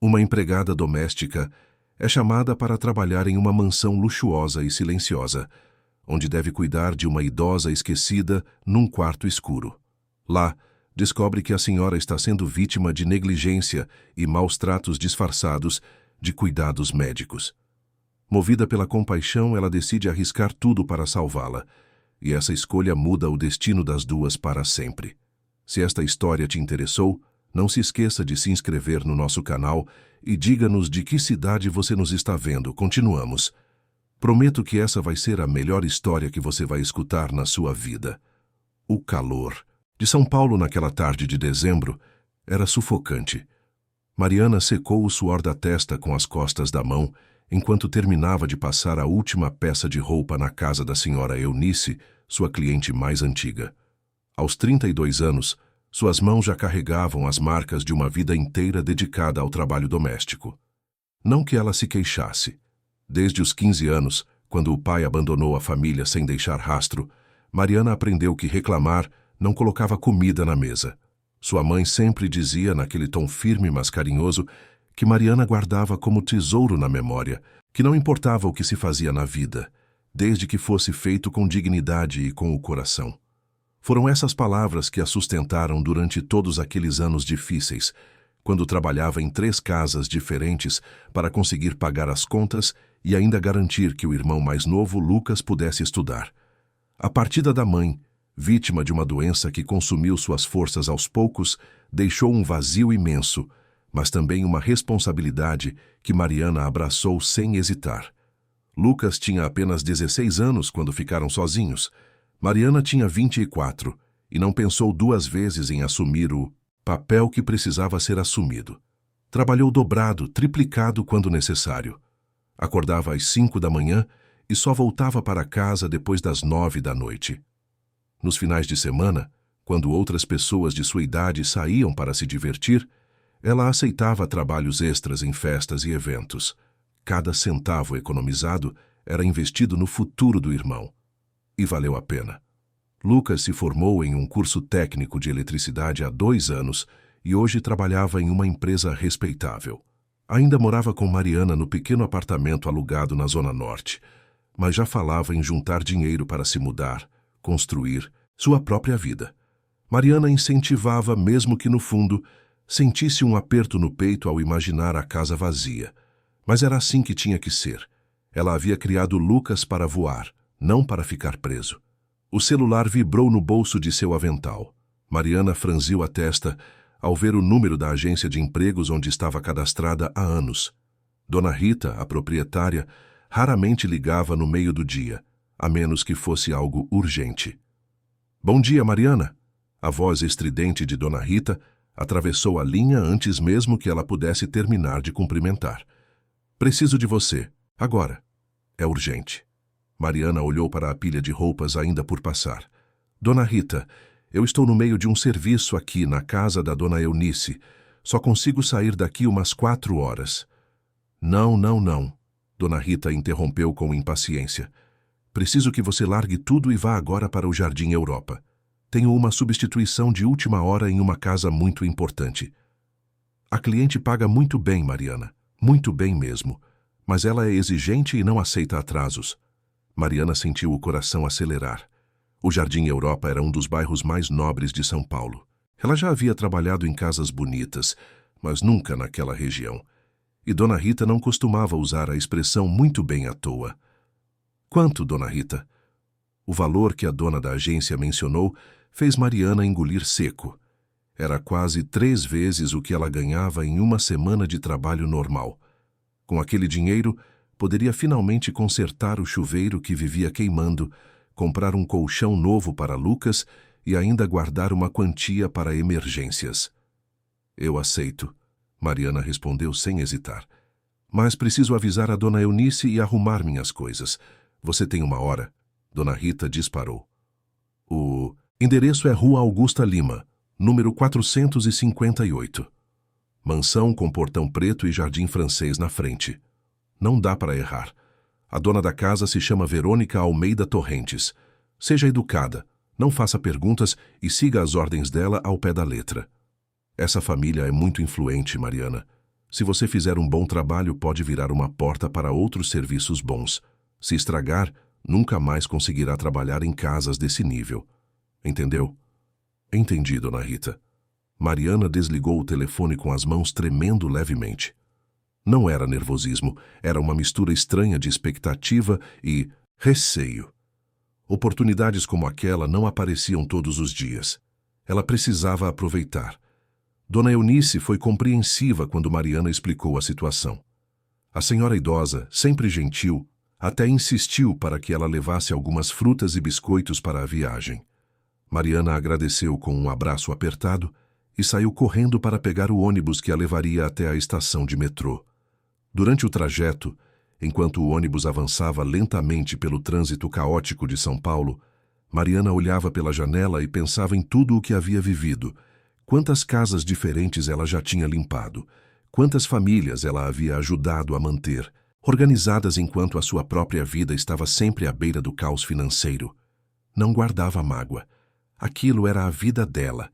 Uma empregada doméstica é chamada para trabalhar em uma mansão luxuosa e silenciosa, onde deve cuidar de uma idosa esquecida num quarto escuro. Lá, descobre que a senhora está sendo vítima de negligência e maus tratos disfarçados de cuidados médicos. Movida pela compaixão, ela decide arriscar tudo para salvá-la, e essa escolha muda o destino das duas para sempre. Se esta história te interessou, não se esqueça de se inscrever no nosso canal e diga-nos de que cidade você nos está vendo. Continuamos. Prometo que essa vai ser a melhor história que você vai escutar na sua vida. O calor de São Paulo naquela tarde de dezembro era sufocante. Mariana secou o suor da testa com as costas da mão enquanto terminava de passar a última peça de roupa na casa da senhora Eunice, sua cliente mais antiga. Aos 32 anos, suas mãos já carregavam as marcas de uma vida inteira dedicada ao trabalho doméstico. Não que ela se queixasse. Desde os 15 anos, quando o pai abandonou a família sem deixar rastro, Mariana aprendeu que reclamar não colocava comida na mesa. Sua mãe sempre dizia, naquele tom firme mas carinhoso, que Mariana guardava como tesouro na memória, que não importava o que se fazia na vida, desde que fosse feito com dignidade e com o coração. Foram essas palavras que a sustentaram durante todos aqueles anos difíceis, quando trabalhava em 3 casas diferentes para conseguir pagar as contas e ainda garantir que o irmão mais novo, Lucas, pudesse estudar. A partida da mãe, vítima de uma doença que consumiu suas forças aos poucos, deixou um vazio imenso, mas também uma responsabilidade que Mariana abraçou sem hesitar. Lucas tinha apenas 16 anos quando ficaram sozinhos. Mariana tinha 24 e não pensou 2 vezes em assumir o papel que precisava ser assumido. Trabalhou dobrado, triplicado quando necessário. Acordava às 5 da manhã e só voltava para casa depois das 9 da noite. Nos finais de semana, quando outras pessoas de sua idade saíam para se divertir, ela aceitava trabalhos extras em festas e eventos. Cada centavo economizado era investido no futuro do irmão. E valeu a pena. Lucas se formou em um curso técnico de eletricidade há 2 anos e hoje trabalhava em uma empresa respeitável. Ainda morava com Mariana no pequeno apartamento alugado na Zona Norte, mas já falava em juntar dinheiro para se mudar, construir sua própria vida. Mariana incentivava, mesmo que no fundo sentisse um aperto no peito ao imaginar a casa vazia. Mas era assim que tinha que ser. Ela havia criado Lucas para voar, não para ficar preso. O celular vibrou no bolso de seu avental. Mariana franziu a testa ao ver o número da agência de empregos onde estava cadastrada há anos. Dona Rita, a proprietária, raramente ligava no meio do dia, a menos que fosse algo urgente. "Bom dia, Mariana!" A voz estridente de Dona Rita atravessou a linha antes mesmo que ela pudesse terminar de cumprimentar. "Preciso de você, agora. É urgente." Mariana olhou para a pilha de roupas ainda por passar. "Dona Rita, eu estou no meio de um serviço aqui na casa da Dona Eunice. Só consigo sair daqui umas 4 horas. Não, não, não." Dona Rita interrompeu com impaciência. "Preciso que você largue tudo e vá agora para o Jardim Europa. Tenho uma substituição de última hora em uma casa muito importante." "A cliente paga muito bem, Mariana. Muito bem mesmo. Mas ela é exigente e não aceita atrasos." Mariana sentiu o coração acelerar. O Jardim Europa era um dos bairros mais nobres de São Paulo. Ela já havia trabalhado em casas bonitas, mas nunca naquela região. E Dona Rita não costumava usar a expressão muito bem à toa. "Quanto, Dona Rita?" O valor que a dona da agência mencionou fez Mariana engolir seco. Era quase 3 vezes o que ela ganhava em uma semana de trabalho normal. Com aquele dinheiro, poderia finalmente consertar o chuveiro que vivia queimando, comprar um colchão novo para Lucas e ainda guardar uma quantia para emergências. "Eu aceito", Mariana respondeu sem hesitar. "Mas preciso avisar a Dona Eunice e arrumar minhas coisas. Você tem 1 hora?" Dona Rita disparou. "O endereço é Rua Augusta Lima, número 458. Mansão com portão preto e jardim francês na frente. Não dá para errar. A dona da casa se chama Verônica Almeida Torrentes. Seja educada, não faça perguntas e siga as ordens dela ao pé da letra. Essa família é muito influente, Mariana. Se você fizer um bom trabalho, pode virar uma porta para outros serviços bons. Se estragar, nunca mais conseguirá trabalhar em casas desse nível. Entendeu? Entendi, dona Rita. Mariana desligou o telefone com as mãos tremendo levemente. Não era nervosismo, era uma mistura estranha de expectativa e receio. Oportunidades como aquela não apareciam todos os dias. Ela precisava aproveitar. Dona Eunice foi compreensiva quando Mariana explicou a situação. A senhora idosa, sempre gentil, até insistiu para que ela levasse algumas frutas e biscoitos para a viagem. Mariana agradeceu com um abraço apertado e saiu correndo para pegar o ônibus que a levaria até a estação de metrô. Durante o trajeto, enquanto o ônibus avançava lentamente pelo trânsito caótico de São Paulo, Mariana olhava pela janela e pensava em tudo o que havia vivido. Quantas casas diferentes ela já tinha limpado, quantas famílias ela havia ajudado a manter, organizadas enquanto a sua própria vida estava sempre à beira do caos financeiro. Não guardava mágoa. Aquilo era a vida dela.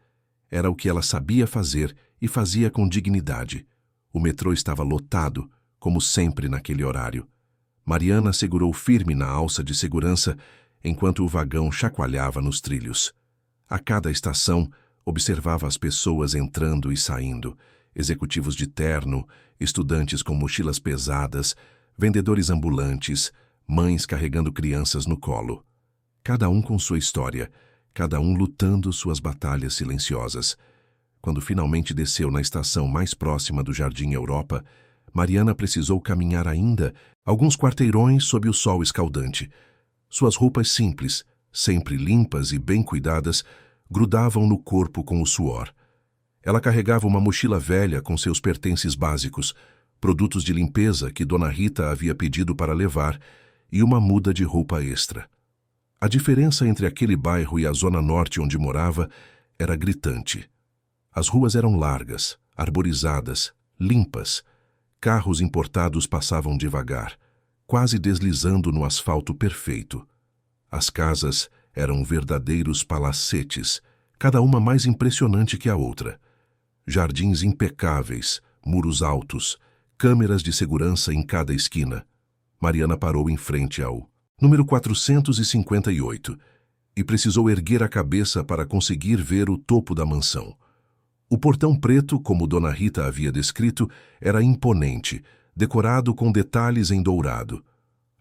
Era o que ela sabia fazer e fazia com dignidade. O metrô estava lotado, como sempre naquele horário. Mariana segurou firme na alça de segurança enquanto o vagão chacoalhava nos trilhos. A cada estação, observava as pessoas entrando e saindo, executivos de terno, estudantes com mochilas pesadas, vendedores ambulantes, mães carregando crianças no colo. Cada um com sua história, cada um lutando suas batalhas silenciosas. Quando finalmente desceu na estação mais próxima do Jardim Europa, Mariana precisou caminhar ainda alguns quarteirões sob o sol escaldante. Suas roupas simples, sempre limpas e bem cuidadas, grudavam no corpo com o suor. Ela carregava uma mochila velha com seus pertences básicos, produtos de limpeza que Dona Rita havia pedido para levar e uma muda de roupa extra. A diferença entre aquele bairro e a zona norte onde morava era gritante. As ruas eram largas, arborizadas, limpas. Carros importados passavam devagar, quase deslizando no asfalto perfeito. As casas eram verdadeiros palacetes, cada uma mais impressionante que a outra. Jardins impecáveis, muros altos, câmeras de segurança em cada esquina. Mariana parou em frente ao número 458 e precisou erguer a cabeça para conseguir ver o topo da mansão. O portão preto, como Dona Rita havia descrito, era imponente, decorado com detalhes em dourado.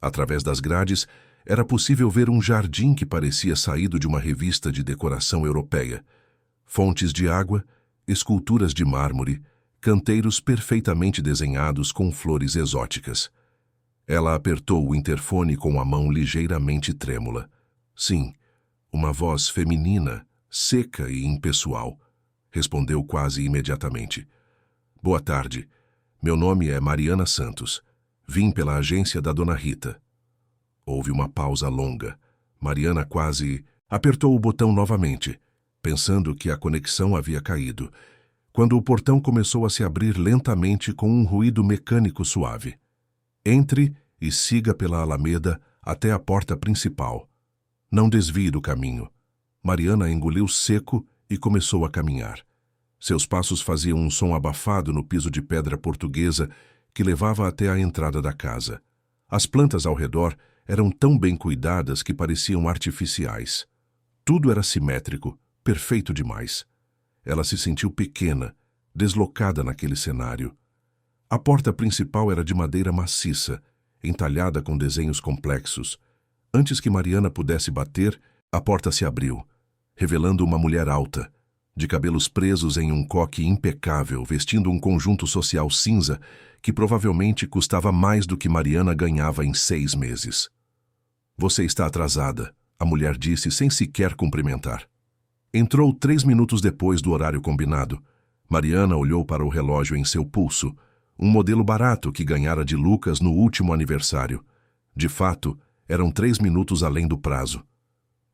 Através das grades, era possível ver um jardim que parecia saído de uma revista de decoração europeia. Fontes de água, esculturas de mármore, canteiros perfeitamente desenhados com flores exóticas. Ela apertou o interfone com a mão ligeiramente trêmula. Sim, uma voz feminina, seca e impessoal. Respondeu quase imediatamente. Boa tarde. Meu nome é Mariana Santos. Vim pela agência da Dona Rita. Houve uma pausa longa. Mariana quase apertou o botão novamente, pensando que a conexão havia caído, quando o portão começou a se abrir lentamente com um ruído mecânico suave. Entre e siga pela alameda até a porta principal. Não desvie do caminho. Mariana engoliu seco e começou a caminhar. Seus passos faziam um som abafado no piso de pedra portuguesa que levava até a entrada da casa. As plantas ao redor eram tão bem cuidadas que pareciam artificiais. Tudo era simétrico, perfeito demais. Ela se sentiu pequena, deslocada naquele cenário. A porta principal era de madeira maciça, entalhada com desenhos complexos. Antes que Mariana pudesse bater, a porta se abriu, revelando uma mulher alta, de cabelos presos em um coque impecável, vestindo um conjunto social cinza que provavelmente custava mais do que Mariana ganhava em 6 meses. Você está atrasada, a mulher disse sem sequer cumprimentar. Entrou 3 minutos depois do horário combinado. Mariana olhou para o relógio em seu pulso, um modelo barato que ganhara de Lucas no último aniversário. De fato, eram 3 minutos além do prazo.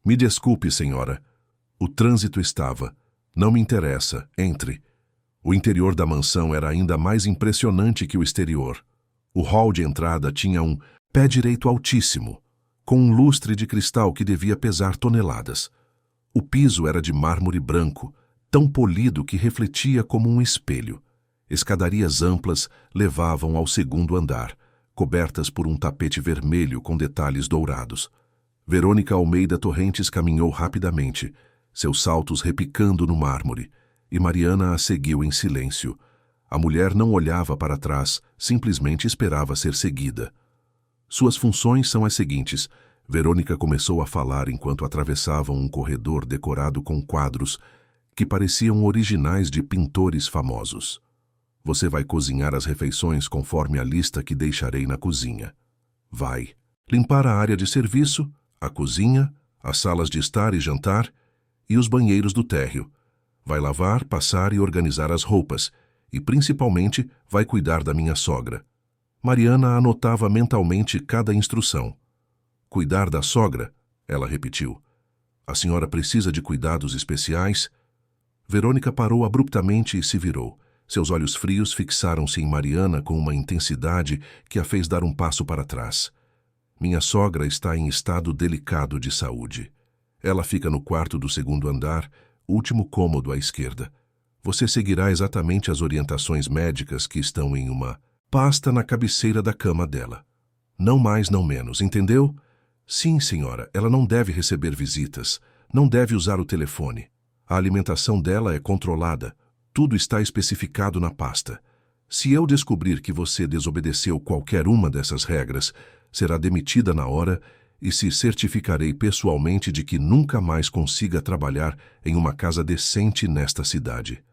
Me desculpe, senhora. O trânsito estava. Não me interessa, entre. O interior da mansão era ainda mais impressionante que o exterior. O hall de entrada tinha um pé direito altíssimo, com um lustre de cristal que devia pesar toneladas. O piso era de mármore branco, tão polido que refletia como um espelho. Escadarias amplas levavam ao segundo andar, cobertas por um tapete vermelho com detalhes dourados. Verônica Almeida Torrentes caminhou rapidamente, seus saltos repicando no mármore, e Mariana a seguiu em silêncio. A mulher não olhava para trás, simplesmente esperava ser seguida. Suas funções são as seguintes. Verônica começou a falar enquanto atravessavam um corredor decorado com quadros que pareciam originais de pintores famosos. Você vai cozinhar as refeições conforme a lista que deixarei na cozinha. Vai limpar a área de serviço, a cozinha, as salas de estar e jantar e os banheiros do térreo. Vai lavar, passar e organizar as roupas e, principalmente, vai cuidar da minha sogra. Mariana anotava mentalmente cada instrução. Cuidar da sogra, ela repetiu. A senhora precisa de cuidados especiais? Verônica parou abruptamente e se virou. Seus olhos frios fixaram-se em Mariana com uma intensidade que a fez dar um passo para trás. Minha sogra está em estado delicado de saúde. Ela fica no quarto do segundo andar, último cômodo à esquerda. Você seguirá exatamente as orientações médicas que estão em uma pasta na cabeceira da cama dela. Não mais, não menos, entendeu? Sim, senhora, ela não deve receber visitas, não deve usar o telefone. A alimentação dela é controlada, tudo está especificado na pasta. Se eu descobrir que você desobedeceu qualquer uma dessas regras, será demitida na hora e se certificarei pessoalmente de que nunca mais consiga trabalhar em uma casa decente nesta cidade.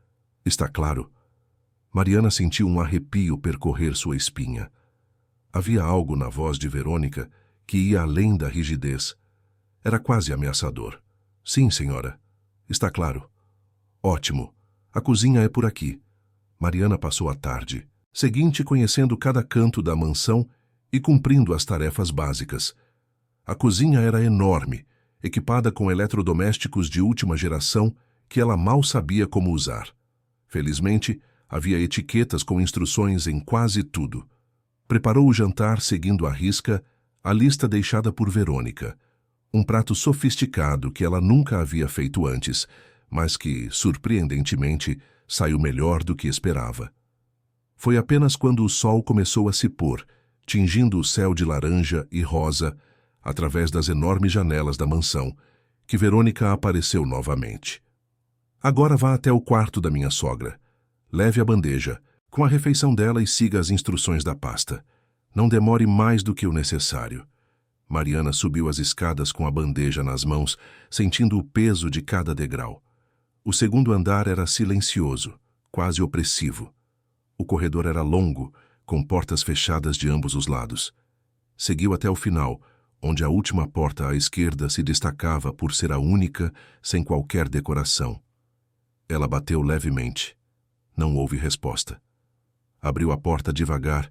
Está claro? Mariana sentiu um arrepio percorrer sua espinha. Havia algo na voz de Verônica que ia além da rigidez. Era quase ameaçador. Sim, senhora. Está claro. Ótimo. A cozinha é por aqui. Mariana passou a tarde seguinte conhecendo cada canto da mansão e cumprindo as tarefas básicas. A cozinha era enorme, equipada com eletrodomésticos de última geração que ela mal sabia como usar. Felizmente, havia etiquetas com instruções em quase tudo. Preparou o jantar seguindo à risca a lista deixada por Verônica. Um prato sofisticado que ela nunca havia feito antes, mas que, surpreendentemente, saiu melhor do que esperava. Foi apenas quando o sol começou a se pôr, tingindo o céu de laranja e rosa, através das enormes janelas da mansão, que Verônica apareceu novamente. Agora vá até o quarto da minha sogra. Leve a bandeja, com a refeição dela e siga as instruções da pasta. Não demore mais do que o necessário. Mariana subiu as escadas com a bandeja nas mãos, sentindo o peso de cada degrau. O segundo andar era silencioso, quase opressivo. O corredor era longo, com portas fechadas de ambos os lados. Seguiu até o final, onde a última porta à esquerda se destacava por ser a única, sem qualquer decoração. Ela bateu levemente. Não houve resposta. Abriu a porta devagar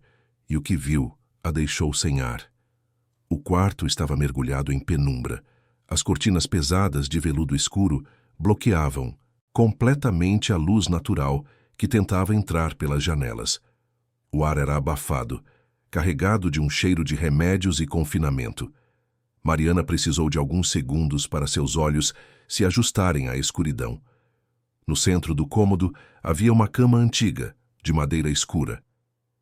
e o que viu a deixou sem ar. O quarto estava mergulhado em penumbra. As cortinas pesadas de veludo escuro bloqueavam completamente a luz natural que tentava entrar pelas janelas. O ar era abafado, carregado de um cheiro de remédios e confinamento. Mariana precisou de alguns segundos para seus olhos se ajustarem à escuridão. No centro do cômodo havia uma cama antiga, de madeira escura.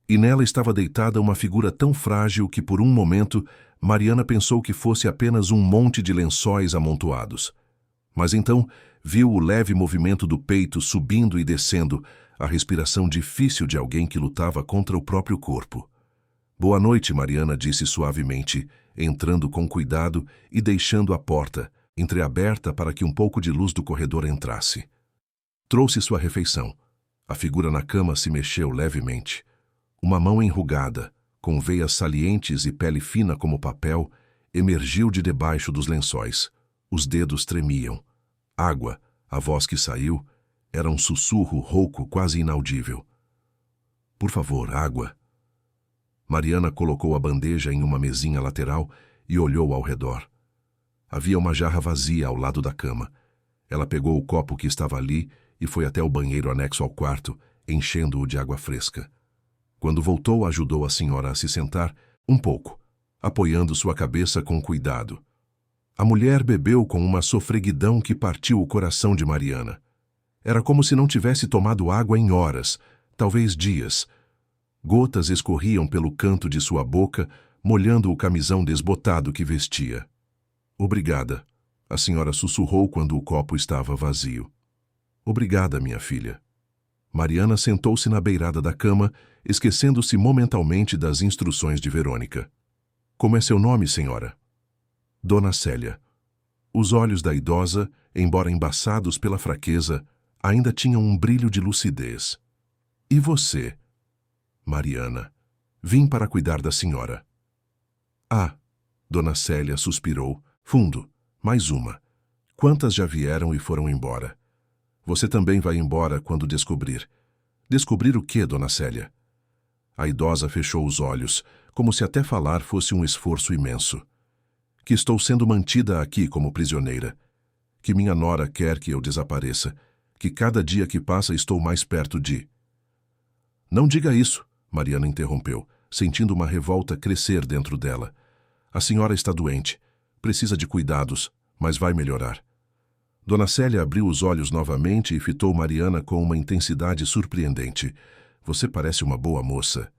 E nela estava deitada uma figura tão frágil que por um momento Mariana pensou que fosse apenas um monte de lençóis amontoados. Mas então viu o leve movimento do peito subindo e descendo, a respiração difícil de alguém que lutava contra o próprio corpo. Boa noite, Mariana disse suavemente, entrando com cuidado e deixando a porta entreaberta para que um pouco de luz do corredor entrasse. Trouxe sua refeição. A figura na cama se mexeu levemente. Uma mão enrugada, com veias salientes e pele fina como papel, emergiu de debaixo dos lençóis. Os dedos tremiam. Água, a voz que saiu, era um sussurro rouco quase inaudível. Por favor, água. Mariana colocou a bandeja em uma mesinha lateral e olhou ao redor. Havia uma jarra vazia ao lado da cama. Ela pegou o copo que estava ali e foi até o banheiro anexo ao quarto, enchendo-o de água fresca. Quando voltou, ajudou a senhora a se sentar um pouco, apoiando sua cabeça com cuidado. A mulher bebeu com uma sofreguidão que partiu o coração de Mariana. Era como se não tivesse tomado água em horas, talvez dias. Gotas escorriam pelo canto de sua boca, molhando o camisão desbotado que vestia. Obrigada, a senhora sussurrou quando o copo estava vazio. Obrigada, minha filha. Mariana sentou-se na beirada da cama, esquecendo-se momentalmente das instruções de Verônica. Como é seu nome, senhora? Dona Célia. Os olhos da idosa, embora embaçados pela fraqueza, ainda tinham um brilho de lucidez. E você? Mariana. Vim para cuidar da senhora. Ah, Dona Célia suspirou, fundo. Mais uma. Quantas já vieram e foram embora? Você também vai embora quando descobrir. Descobrir o quê, Dona Célia? A idosa fechou os olhos, como se até falar fosse um esforço imenso. Que estou sendo mantida aqui como prisioneira. Que minha nora quer que eu desapareça. Que cada dia que passa estou mais perto de... Não diga isso, Mariana interrompeu, sentindo uma revolta crescer dentro dela. A senhora está doente. Precisa de cuidados, mas vai melhorar. Dona Célia abriu os olhos novamente e fitou Mariana com uma intensidade surpreendente. Você parece uma boa moça.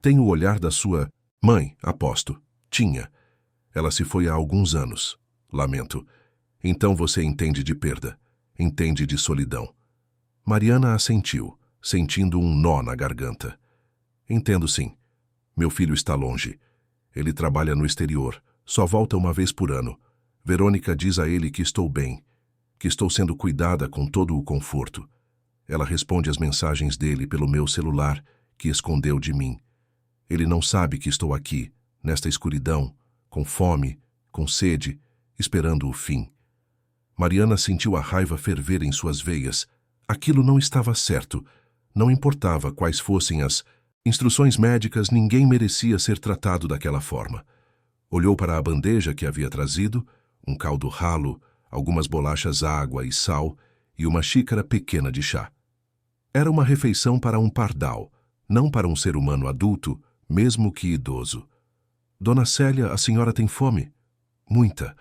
Tem o olhar da sua mãe, aposto. Tinha. Ela se foi há alguns anos. Lamento. Então você entende de perda. Entende de solidão. Mariana assentiu, sentindo um nó na garganta. Entendo sim. Meu filho está longe. Ele trabalha no exterior. Só volta uma vez por ano. Verônica diz a ele que estou bem, que estou sendo cuidada com todo o conforto. Ela responde às mensagens dele pelo meu celular, que escondeu de mim. Ele não sabe que estou aqui, nesta escuridão, com fome, com sede, esperando o fim. Mariana sentiu a raiva ferver em suas veias. Aquilo não estava certo. Não importava quais fossem as instruções médicas, ninguém merecia ser tratado daquela forma. Olhou para a bandeja que havia trazido, um caldo ralo, algumas bolachas água e sal e uma xícara pequena de chá. Era uma refeição para um pardal, não para um ser humano adulto, mesmo que idoso. Dona Célia, a senhora tem fome? Muita,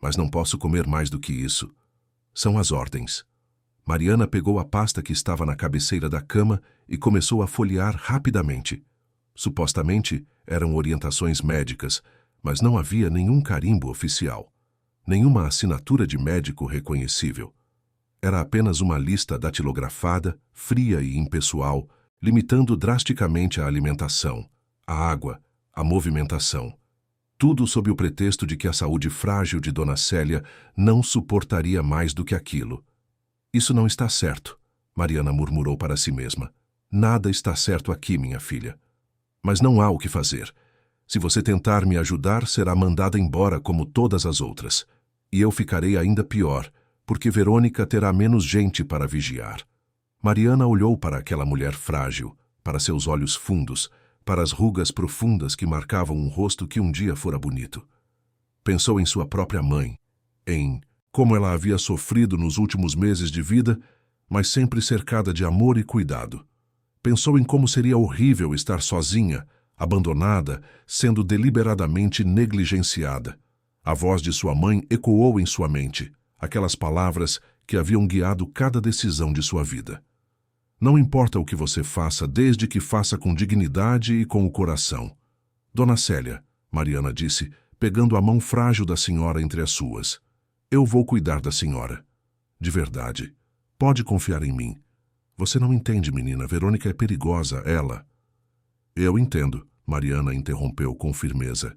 mas não posso comer mais do que isso. São as ordens. Mariana pegou a pasta que estava na cabeceira da cama e começou a folhear rapidamente. Supostamente eram orientações médicas, mas não havia nenhum carimbo oficial, nenhuma assinatura de médico reconhecível. Era apenas uma lista datilografada, fria e impessoal, limitando drasticamente a alimentação, a água, a movimentação. Tudo sob o pretexto de que a saúde frágil de Dona Célia não suportaria mais do que aquilo. Isso não está certo, Mariana murmurou para si mesma. Nada está certo aqui, minha filha. Mas não há o que fazer. Se você tentar me ajudar, será mandada embora como todas as outras. E eu ficarei ainda pior, porque Verônica terá menos gente para vigiar. Mariana olhou para aquela mulher frágil, para seus olhos fundos, para as rugas profundas que marcavam um rosto que um dia fora bonito. Pensou em sua própria mãe, em como ela havia sofrido nos últimos meses de vida, mas sempre cercada de amor e cuidado. Pensou em como seria horrível estar sozinha, abandonada, sendo deliberadamente negligenciada. A voz de sua mãe ecoou em sua mente, aquelas palavras que haviam guiado cada decisão de sua vida. Não importa o que você faça, desde que faça com dignidade e com o coração. Dona Célia, Mariana disse, pegando a mão frágil da senhora entre as suas. Eu vou cuidar da senhora. De verdade. Pode confiar em mim. Você não entende, menina. Verônica é perigosa, ela. Eu entendo, Mariana interrompeu com firmeza.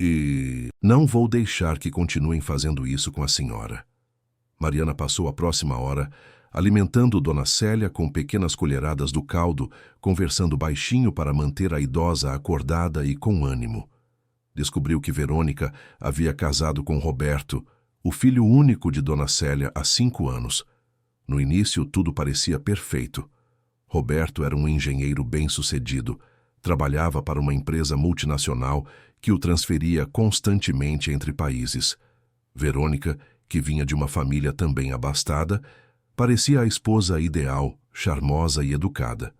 E não vou deixar que continuem fazendo isso com a senhora. Mariana passou a próxima hora, alimentando Dona Célia com pequenas colheradas do caldo, conversando baixinho para manter a idosa acordada e com ânimo. Descobriu que Verônica havia casado com Roberto, o filho único de Dona Célia, há 5 anos. No início, tudo parecia perfeito. Roberto era um engenheiro bem-sucedido, trabalhava para uma empresa multinacional que o transferia constantemente entre países. Verônica, que vinha de uma família também abastada, parecia a esposa ideal, charmosa e educada.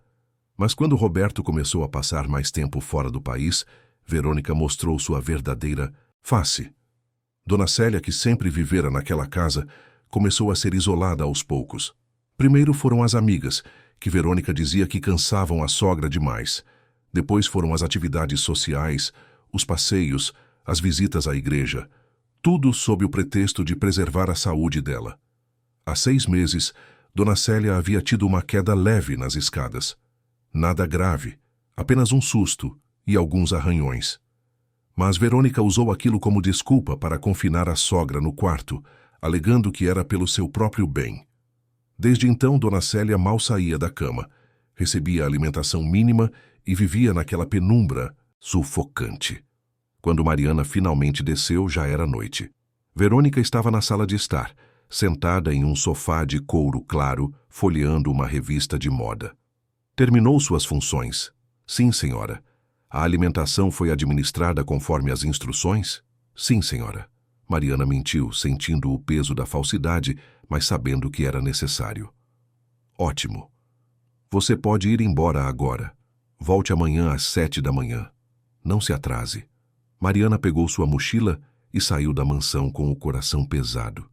Mas quando Roberto começou a passar mais tempo fora do país, Verônica mostrou sua verdadeira face. Dona Célia, que sempre vivera naquela casa, começou a ser isolada aos poucos. Primeiro foram as amigas, que Verônica dizia que cansavam a sogra demais. Depois foram as atividades sociais, os passeios, as visitas à igreja, tudo sob o pretexto de preservar a saúde dela. Há 6 meses, Dona Célia havia tido uma queda leve nas escadas. Nada grave, apenas um susto e alguns arranhões. Mas Verônica usou aquilo como desculpa para confinar a sogra no quarto, alegando que era pelo seu próprio bem. Desde então, Dona Célia mal saía da cama, recebia alimentação mínima e vivia naquela penumbra sufocante. Quando Mariana finalmente desceu, já era noite. Verônica estava na sala de estar, sentada em um sofá de couro claro, folheando uma revista de moda. Terminou suas funções? Sim, senhora. A alimentação foi administrada conforme as instruções? Sim, senhora. Mariana mentiu, sentindo o peso da falsidade, mas sabendo que era necessário. Ótimo. Você pode ir embora agora. Volte amanhã às 7 da manhã. Não se atrase. Mariana pegou sua mochila e saiu da mansão com o coração pesado.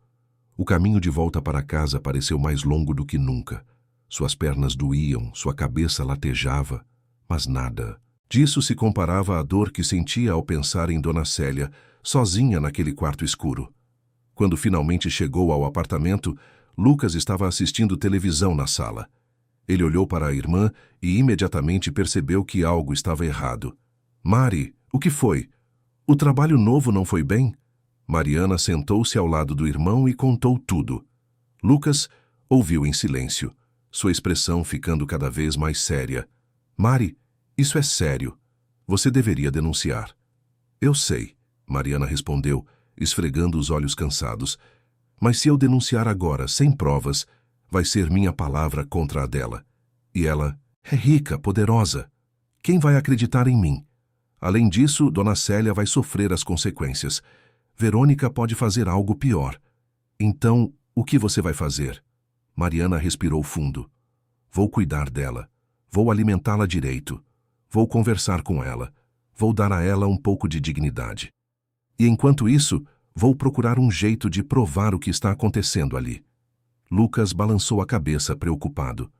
O caminho de volta para casa pareceu mais longo do que nunca. Suas pernas doíam, sua cabeça latejava, mas nada disso se comparava à dor que sentia ao pensar em Dona Célia, sozinha naquele quarto escuro. Quando finalmente chegou ao apartamento, Lucas estava assistindo televisão na sala. Ele olhou para a irmã e imediatamente percebeu que algo estava errado. Mari, o que foi? O trabalho novo não foi bem? Mariana sentou-se ao lado do irmão e contou tudo. Lucas ouviu em silêncio, sua expressão ficando cada vez mais séria. Mari, isso é sério. Você deveria denunciar. Eu sei, Mariana respondeu, esfregando os olhos cansados. Mas se eu denunciar agora, sem provas, vai ser minha palavra contra a dela. E ela é rica, poderosa. Quem vai acreditar em mim? Além disso, Dona Célia vai sofrer as consequências. Verônica pode fazer algo pior. Então, o que você vai fazer? Mariana respirou fundo. Vou cuidar dela. Vou alimentá-la direito. Vou conversar com ela. Vou dar a ela um pouco de dignidade. E enquanto isso, vou procurar um jeito de provar o que está acontecendo ali. Lucas balançou a cabeça, preocupado.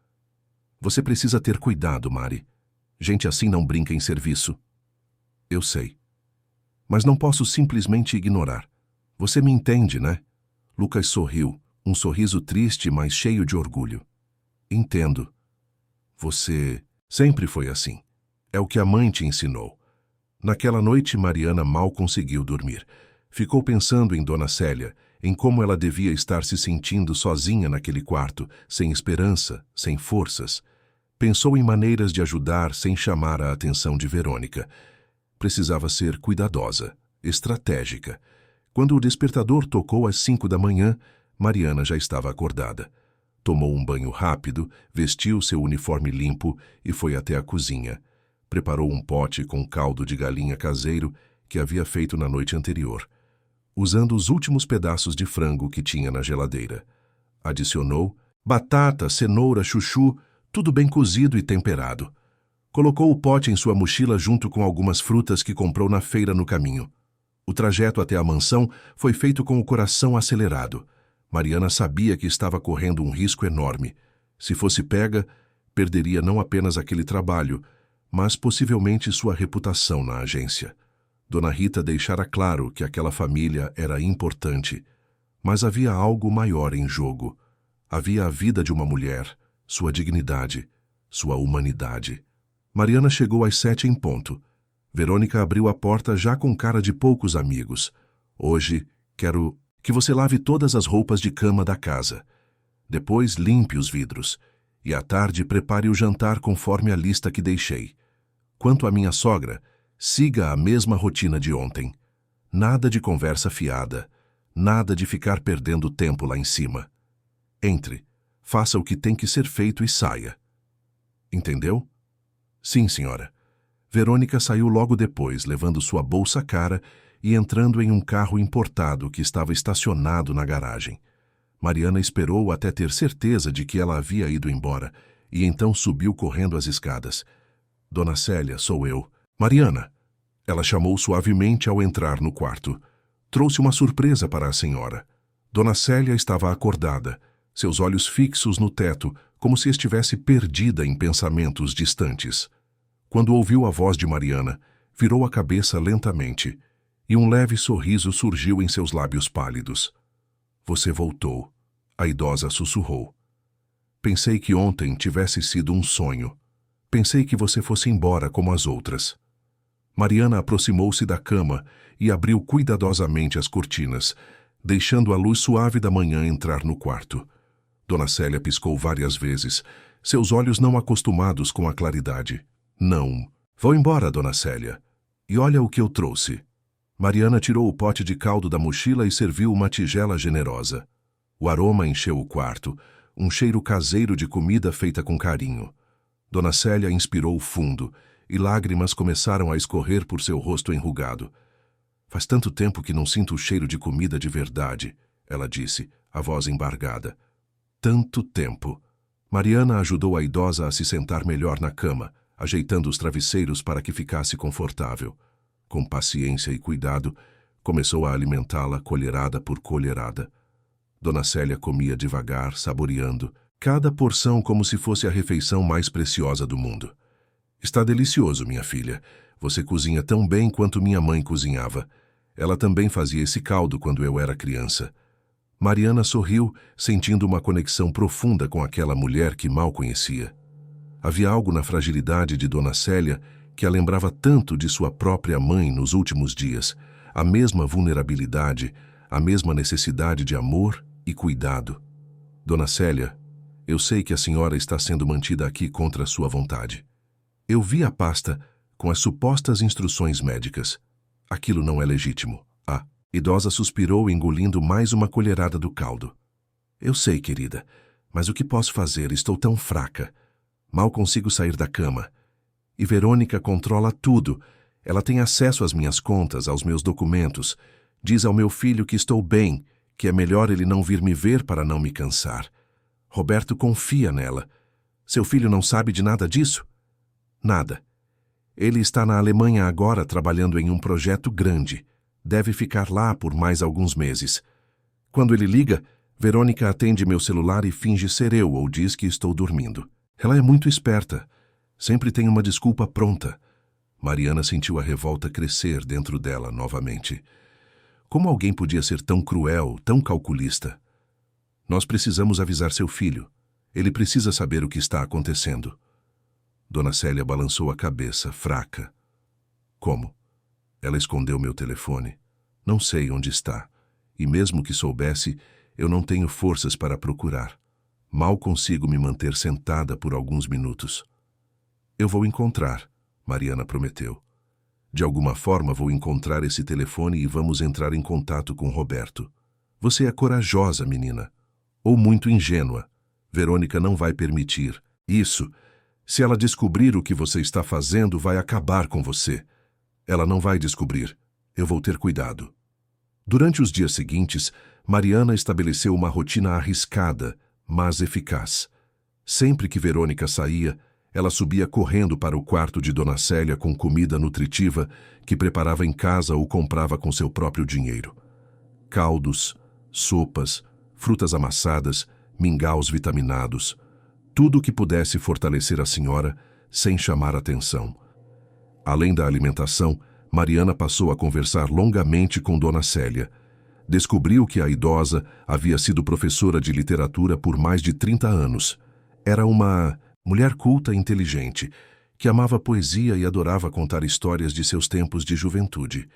Você precisa ter cuidado, Mari. Gente assim não brinca em serviço. Eu sei. Mas não posso simplesmente ignorar. Você me entende, né? Lucas sorriu, um sorriso triste, mas cheio de orgulho. Entendo. Você sempre foi assim. É o que a mãe te ensinou. Naquela noite, Mariana mal conseguiu dormir. Ficou pensando em Dona Célia, em como ela devia estar se sentindo sozinha naquele quarto, sem esperança, sem forças. Pensou em maneiras de ajudar sem chamar a atenção de Verônica. Precisava ser cuidadosa, estratégica. Quando o despertador tocou às 5 da manhã, Mariana já estava acordada. Tomou um banho rápido, vestiu seu uniforme limpo e foi até a cozinha. Preparou um pote com caldo de galinha caseiro que havia feito na noite anterior, usando os últimos pedaços de frango que tinha na geladeira. Adicionou batata, cenoura, chuchu, tudo bem cozido e temperado. Colocou o pote em sua mochila junto com algumas frutas que comprou na feira no caminho. O trajeto até a mansão foi feito com o coração acelerado. Mariana sabia que estava correndo um risco enorme. Se fosse pega, perderia não apenas aquele trabalho, mas possivelmente sua reputação na agência. Dona Rita deixara claro que aquela família era importante, mas havia algo maior em jogo. Havia a vida de uma mulher, sua dignidade, sua humanidade. Mariana chegou às 7 em ponto. Verônica abriu a porta já com cara de poucos amigos. Hoje, quero que você lave todas as roupas de cama da casa. Depois, limpe os vidros. E à tarde, prepare o jantar conforme a lista que deixei. Quanto à minha sogra, siga a mesma rotina de ontem. Nada de conversa fiada. Nada de ficar perdendo tempo lá em cima. Entre, faça o que tem que ser feito e saia. Entendeu? Sim, senhora. Verônica saiu logo depois, levando sua bolsa cara e entrando em um carro importado que estava estacionado na garagem. Mariana esperou até ter certeza de que ela havia ido embora e então subiu correndo as escadas. Dona Célia, sou eu. Mariana! Ela chamou suavemente ao entrar no quarto. Trouxe uma surpresa para a senhora. Dona Célia estava acordada, seus olhos fixos no teto, como se estivesse perdida em pensamentos distantes. Quando ouviu a voz de Mariana, virou a cabeça lentamente, e um leve sorriso surgiu em seus lábios pálidos. Você voltou, a idosa sussurrou. Pensei que ontem tivesse sido um sonho. Pensei que você fosse embora como as outras. Mariana aproximou-se da cama e abriu cuidadosamente as cortinas, deixando a luz suave da manhã entrar no quarto. Dona Célia piscou várias vezes, seus olhos não acostumados com a claridade. Não. Vou embora, Dona Célia. E olha o que eu trouxe. Mariana tirou o pote de caldo da mochila e serviu uma tigela generosa. O aroma encheu o quarto, um cheiro caseiro de comida feita com carinho. Dona Célia inspirou fundo, e lágrimas começaram a escorrer por seu rosto enrugado. Faz tanto tempo que não sinto o cheiro de comida de verdade, ela disse, a voz embargada. Tanto tempo. Mariana ajudou a idosa a se sentar melhor na cama, ajeitando os travesseiros para que ficasse confortável. Com paciência e cuidado, começou a alimentá-la colherada por colherada. Dona Célia comia devagar, saboreando, cada porção como se fosse a refeição mais preciosa do mundo. Está delicioso, minha filha. Você cozinha tão bem quanto minha mãe cozinhava. Ela também fazia esse caldo quando eu era criança. Mariana sorriu, sentindo uma conexão profunda com aquela mulher que mal conhecia. Havia algo na fragilidade de Dona Célia que a lembrava tanto de sua própria mãe nos últimos dias, a mesma vulnerabilidade, a mesma necessidade de amor e cuidado. Dona Célia, eu sei que a senhora está sendo mantida aqui contra a sua vontade. Eu vi a pasta com as supostas instruções médicas. Aquilo não é legítimo. A idosa suspirou, engolindo mais uma colherada do caldo. Eu sei, querida, mas o que posso fazer? Estou tão fraca. Mal consigo sair da cama. E Verônica controla tudo. Ela tem acesso às minhas contas, aos meus documentos. Diz ao meu filho que estou bem, que é melhor ele não vir me ver para não me cansar. Roberto confia nela. Seu filho não sabe de nada disso? Nada. Ele está na Alemanha agora trabalhando em um projeto grande. Deve ficar lá por mais alguns meses. Quando ele liga, Verônica atende meu celular e finge ser eu ou diz que estou dormindo. Ela é muito esperta. Sempre tem uma desculpa pronta. Mariana sentiu a revolta crescer dentro dela novamente. Como alguém podia ser tão cruel, tão calculista? Nós precisamos avisar seu filho. Ele precisa saber o que está acontecendo. Dona Célia balançou a cabeça, fraca. Como? Ela escondeu meu telefone. Não sei onde está. E mesmo que soubesse, eu não tenho forças para procurar. Mal consigo me manter sentada por alguns minutos. Eu vou encontrar, Mariana prometeu. De alguma forma vou encontrar esse telefone e vamos entrar em contato com Roberto. Você é corajosa, menina. Ou muito ingênua. Verônica não vai permitir. Isso. Se ela descobrir o que você está fazendo, vai acabar com você. Ela não vai descobrir. Eu vou ter cuidado. Durante os dias seguintes, Mariana estabeleceu uma rotina arriscada, mas eficaz. Sempre que Verônica saía, ela subia correndo para o quarto de Dona Célia com comida nutritiva que preparava em casa ou comprava com seu próprio dinheiro. Caldos, sopas, frutas amassadas, mingaus vitaminados. Tudo o que pudesse fortalecer a senhora, sem chamar atenção. Além da alimentação, Mariana passou a conversar longamente com Dona Célia. Descobriu que a idosa havia sido professora de literatura por mais de 30 anos. Era uma mulher culta e inteligente, que amava poesia e adorava contar histórias de seus tempos de juventude.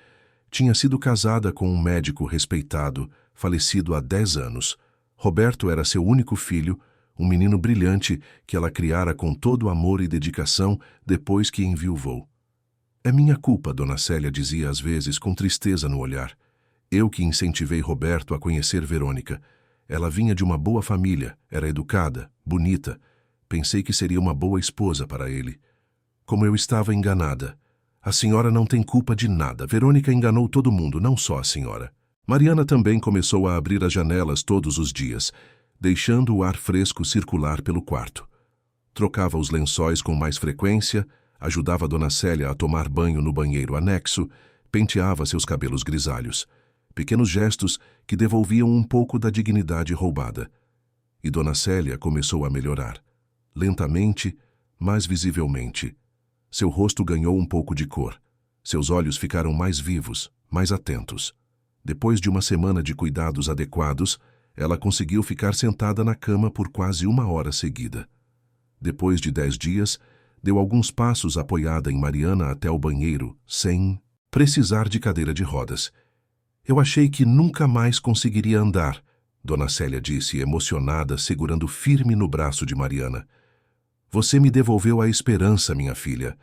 Tinha sido casada com um médico respeitado, falecido há 10 anos. Roberto era seu único filho, um menino brilhante que ela criara com todo amor e dedicação depois que enviuvou. É minha culpa, Dona Célia dizia às vezes com tristeza no olhar. Eu que incentivei Roberto a conhecer Verônica. Ela vinha de uma boa família, era educada, bonita. Pensei que seria uma boa esposa para ele. Como eu estava enganada. A senhora não tem culpa de nada. Verônica enganou todo mundo, não só a senhora. Mariana também começou a abrir as janelas todos os dias, deixando o ar fresco circular pelo quarto. Trocava os lençóis com mais frequência, ajudava Dona Célia a tomar banho no banheiro anexo, penteava seus cabelos grisalhos. Pequenos gestos que devolviam um pouco da dignidade roubada. E Dona Célia começou a melhorar. lentamente, mas visivelmente. Seu rosto ganhou um pouco de cor. Seus olhos ficaram mais vivos, mais atentos. Depois de uma semana de cuidados adequados, ela conseguiu ficar sentada na cama por quase 1 hora seguida. Depois de 10 dias, deu alguns passos apoiada em Mariana até o banheiro, sem precisar de cadeira de rodas. Eu achei que nunca mais conseguiria andar, Dona Célia disse, emocionada, segurando firme no braço de Mariana. Você me devolveu a esperança, minha filha.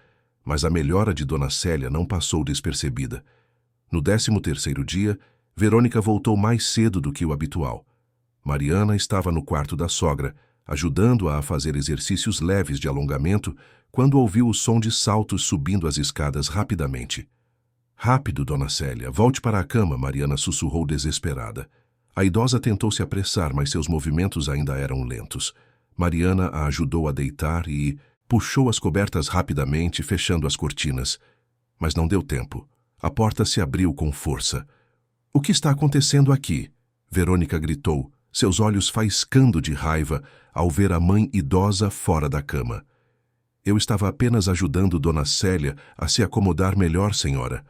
Mas a melhora de Dona Célia não passou despercebida. No 13º dia, Verônica voltou mais cedo do que o habitual. Mariana estava no quarto da sogra, ajudando-a a fazer exercícios leves de alongamento, quando ouviu o som de saltos subindo as escadas rapidamente. Rápido, Dona Célia, volte para a cama, Mariana sussurrou desesperada. A idosa tentou se apressar, mas seus movimentos ainda eram lentos. Mariana a ajudou a deitar e puxou as cobertas rapidamente, fechando as cortinas. Mas não deu tempo. A porta se abriu com força. O que está acontecendo aqui? Verônica gritou, seus olhos faiscando de raiva ao ver a mãe idosa fora da cama. Eu estava apenas ajudando Dona Célia a se acomodar melhor, senhora.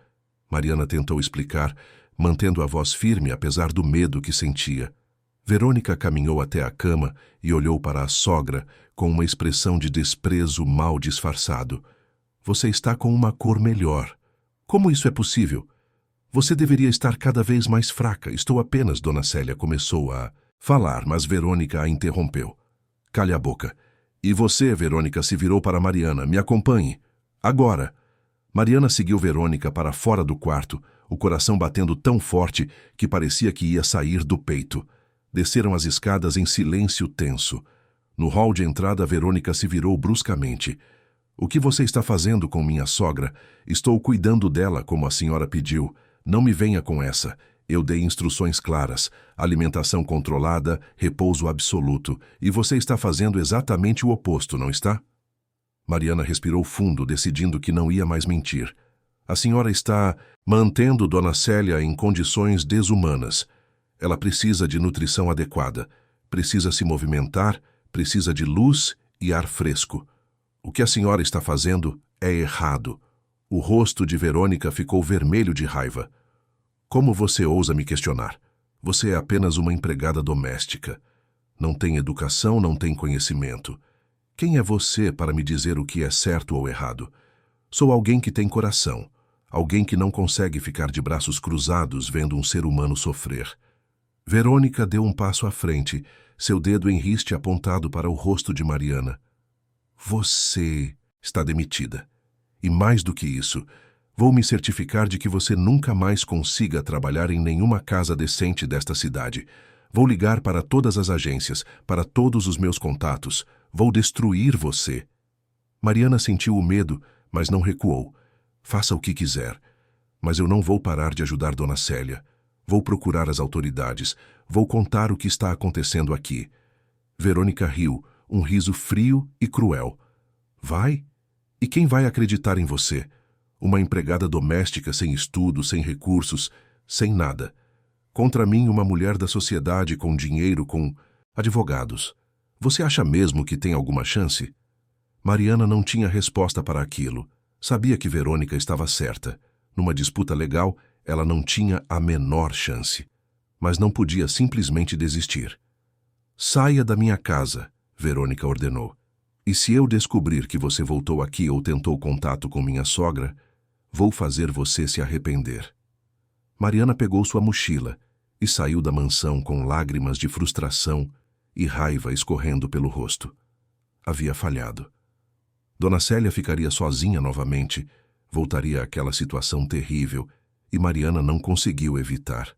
Mariana tentou explicar, mantendo a voz firme apesar do medo que sentia. Verônica caminhou até a cama e olhou para a sogra com uma expressão de desprezo mal disfarçado. Você está com uma cor melhor. Como isso é possível? Você deveria estar cada vez mais fraca. Estou apenas, Dona Célia começou a falar, mas Verônica a interrompeu. Calhe a boca. E você, Verônica, se virou para Mariana. Me acompanhe. Agora. Mariana seguiu Verônica para fora do quarto, o coração batendo tão forte que parecia que ia sair do peito. Desceram as escadas em silêncio tenso. No hall de entrada, Verônica se virou bruscamente. O que você está fazendo com minha sogra? Estou cuidando dela, como a senhora pediu. Não me venha com essa. Eu dei instruções claras, alimentação controlada, repouso absoluto, e você está fazendo exatamente o oposto, não está? Mariana respirou fundo, decidindo que não ia mais mentir. A senhora está mantendo Dona Célia em condições desumanas. Ela precisa de nutrição adequada, precisa se movimentar, precisa de luz e ar fresco. O que a senhora está fazendo é errado. O rosto de Verônica ficou vermelho de raiva. Como você ousa me questionar? Você é apenas uma empregada doméstica. Não tem educação, não tem conhecimento. Quem é você para me dizer o que é certo ou errado? Sou alguém que tem coração, alguém que não consegue ficar de braços cruzados vendo um ser humano sofrer. Verônica deu um passo à frente, seu dedo em riste apontado para o rosto de Mariana. Você está demitida. E mais do que isso, vou me certificar de que você nunca mais consiga trabalhar em nenhuma casa decente desta cidade. Vou ligar para todas as agências, para todos os meus contatos. Vou destruir você. Mariana sentiu o medo, mas não recuou. Faça o que quiser. Mas eu não vou parar de ajudar Dona Célia. Vou procurar as autoridades. Vou contar o que está acontecendo aqui. Verônica riu, um riso frio e cruel. Vai? E quem vai acreditar em você? Uma empregada doméstica sem estudo, sem recursos, sem nada. Contra mim, uma mulher da sociedade com dinheiro, com advogados. Você acha mesmo que tem alguma chance? Mariana não tinha resposta para aquilo. Sabia que Verônica estava certa. Numa disputa legal, ela não tinha a menor chance. Mas não podia simplesmente desistir. Saia da minha casa, Verônica ordenou. E se eu descobrir que você voltou aqui ou tentou contato com minha sogra, vou fazer você se arrepender. Mariana pegou sua mochila e saiu da mansão com lágrimas de frustração e raiva escorrendo pelo rosto. Havia falhado. Dona Célia ficaria sozinha novamente, voltaria àquela situação terrível, e Mariana não conseguiu evitar.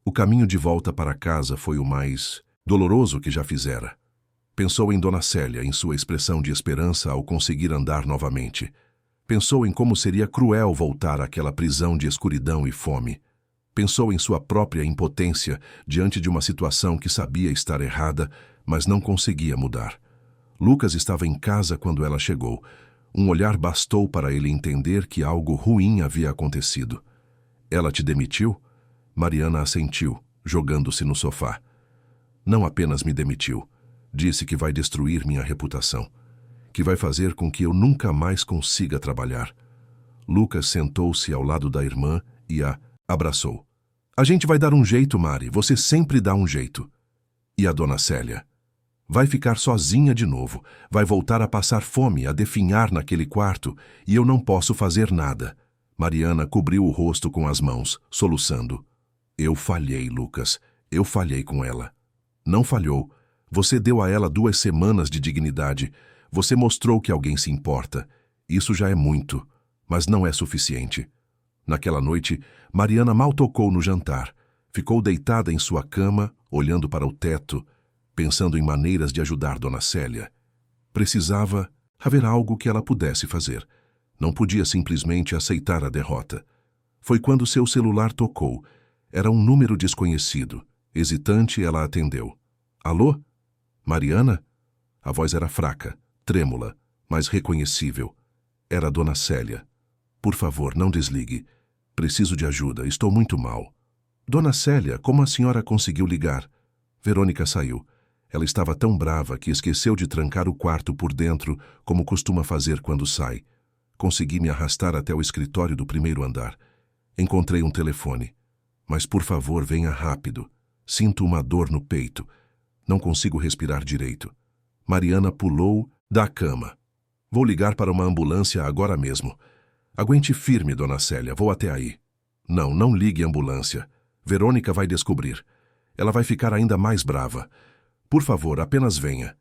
O caminho de volta para casa foi o mais doloroso que já fizera. Pensou em Dona Célia, em sua expressão de esperança ao conseguir andar novamente. Pensou em como seria cruel voltar àquela prisão de escuridão e fome. Pensou em sua própria impotência diante de uma situação que sabia estar errada, mas não conseguia mudar. Lucas estava em casa quando ela chegou. Um olhar bastou para ele entender que algo ruim havia acontecido. Ela te demitiu? Mariana assentiu, jogando-se no sofá. Não apenas me demitiu. Disse que vai destruir minha reputação. que vai fazer com que eu nunca mais consiga trabalhar. Lucas sentou-se ao lado da irmã e a abraçou. A gente vai dar um jeito, Mari, você sempre dá um jeito. E a dona Célia? Vai ficar sozinha de novo, vai voltar a passar fome, a definhar naquele quarto, e eu não posso fazer nada. Mariana cobriu o rosto com as mãos, soluçando. Eu falhei, Lucas, eu falhei com ela. Não falhou. Você deu a ela 2 semanas de dignidade. Você mostrou que alguém se importa. Isso já é muito, mas não é suficiente. Naquela noite, Mariana mal tocou no jantar. Ficou deitada em sua cama, olhando para o teto, pensando em maneiras de ajudar Dona Célia. Precisava haver algo que ela pudesse fazer. Não podia simplesmente aceitar a derrota. Foi quando seu celular tocou. Era um número desconhecido. Hesitante, ela atendeu. Alô? Mariana? A voz era fraca, trêmula, mas reconhecível. Era Dona Célia. Por favor, não desligue. Preciso de ajuda, estou muito mal. Dona Célia, como a senhora conseguiu ligar? Verônica saiu. Ela estava tão brava que esqueceu de trancar o quarto por dentro, como costuma fazer quando sai. Consegui me arrastar até o escritório do 1º andar. Encontrei um telefone. Mas, por favor, venha rápido. Sinto uma dor no peito. Não consigo respirar direito. Mariana pulou da cama. Vou ligar para uma ambulância agora mesmo. Aguente firme, Dona Célia, vou até aí. Não, não ligue a ambulância. Verônica vai descobrir. Ela vai ficar ainda mais brava. Por favor, apenas venha.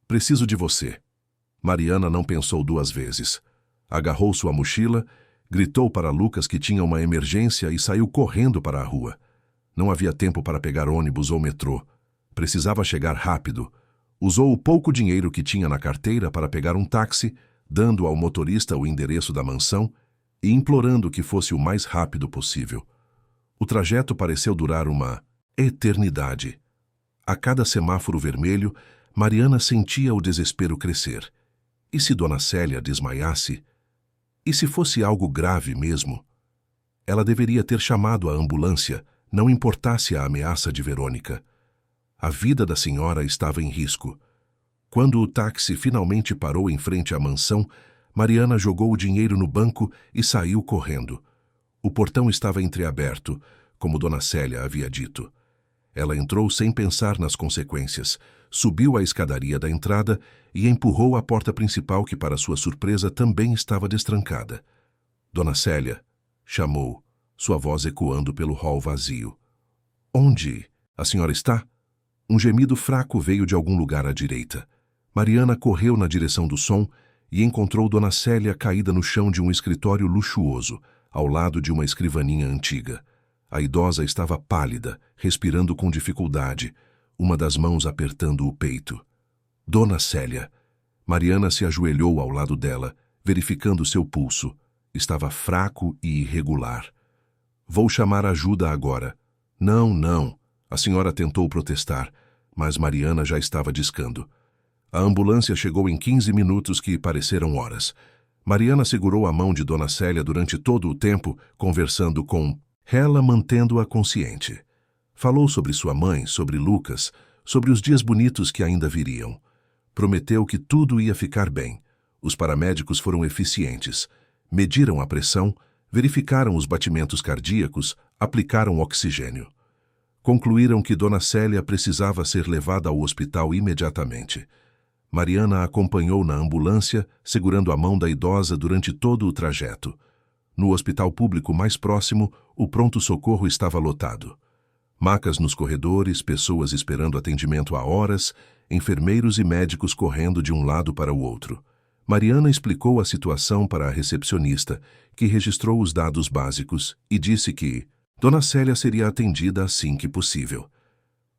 Preciso de você. Mariana não pensou 2 vezes. Agarrou sua mochila, gritou para Lucas que tinha uma emergência e saiu correndo para a rua. Não havia tempo para pegar ônibus ou metrô. Precisava chegar rápido. Usou o pouco dinheiro que tinha na carteira para pegar um táxi, dando ao motorista o endereço da mansão e implorando que fosse o mais rápido possível. O trajeto pareceu durar uma eternidade. A cada semáforo vermelho, Mariana sentia o desespero crescer. E se Dona Célia desmaiasse? E se fosse algo grave mesmo? Ela deveria ter chamado a ambulância, não importasse a ameaça de Verônica. A vida da senhora estava em risco. Quando o táxi finalmente parou em frente à mansão, Mariana jogou o dinheiro no banco e saiu correndo. O portão estava entreaberto, como Dona Célia havia dito. Ela entrou sem pensar nas consequências, subiu a escadaria da entrada e empurrou a porta principal que, para sua surpresa, também estava destrancada. Dona Célia chamou, sua voz ecoando pelo hall vazio. Onde a senhora está? Um gemido fraco veio de algum lugar à direita. Mariana correu na direção do som e encontrou Dona Célia caída no chão de um escritório luxuoso, ao lado de uma escrivaninha antiga. A idosa estava pálida, respirando com dificuldade, uma das mãos apertando o peito. Dona Célia. Mariana se ajoelhou ao lado dela, verificando seu pulso. Estava fraco e irregular. Vou chamar ajuda agora. Não, não. A senhora tentou protestar, mas Mariana já estava discando. A ambulância chegou em 15 minutos que pareceram horas. Mariana segurou a mão de Dona Célia durante todo o tempo, conversando com ela, mantendo-a consciente. Falou sobre sua mãe, sobre Lucas, sobre os dias bonitos que ainda viriam. Prometeu que tudo ia ficar bem. Os paramédicos foram eficientes. Mediram a pressão, verificaram os batimentos cardíacos, aplicaram oxigênio. Concluíram que Dona Célia precisava ser levada ao hospital imediatamente. Mariana a acompanhou na ambulância, segurando a mão da idosa durante todo o trajeto. No hospital público mais próximo, o pronto-socorro estava lotado. Macas nos corredores, pessoas esperando atendimento há horas, enfermeiros e médicos correndo de um lado para o outro. Mariana explicou a situação para a recepcionista, que registrou os dados básicos e disse que Dona Célia seria atendida assim que possível.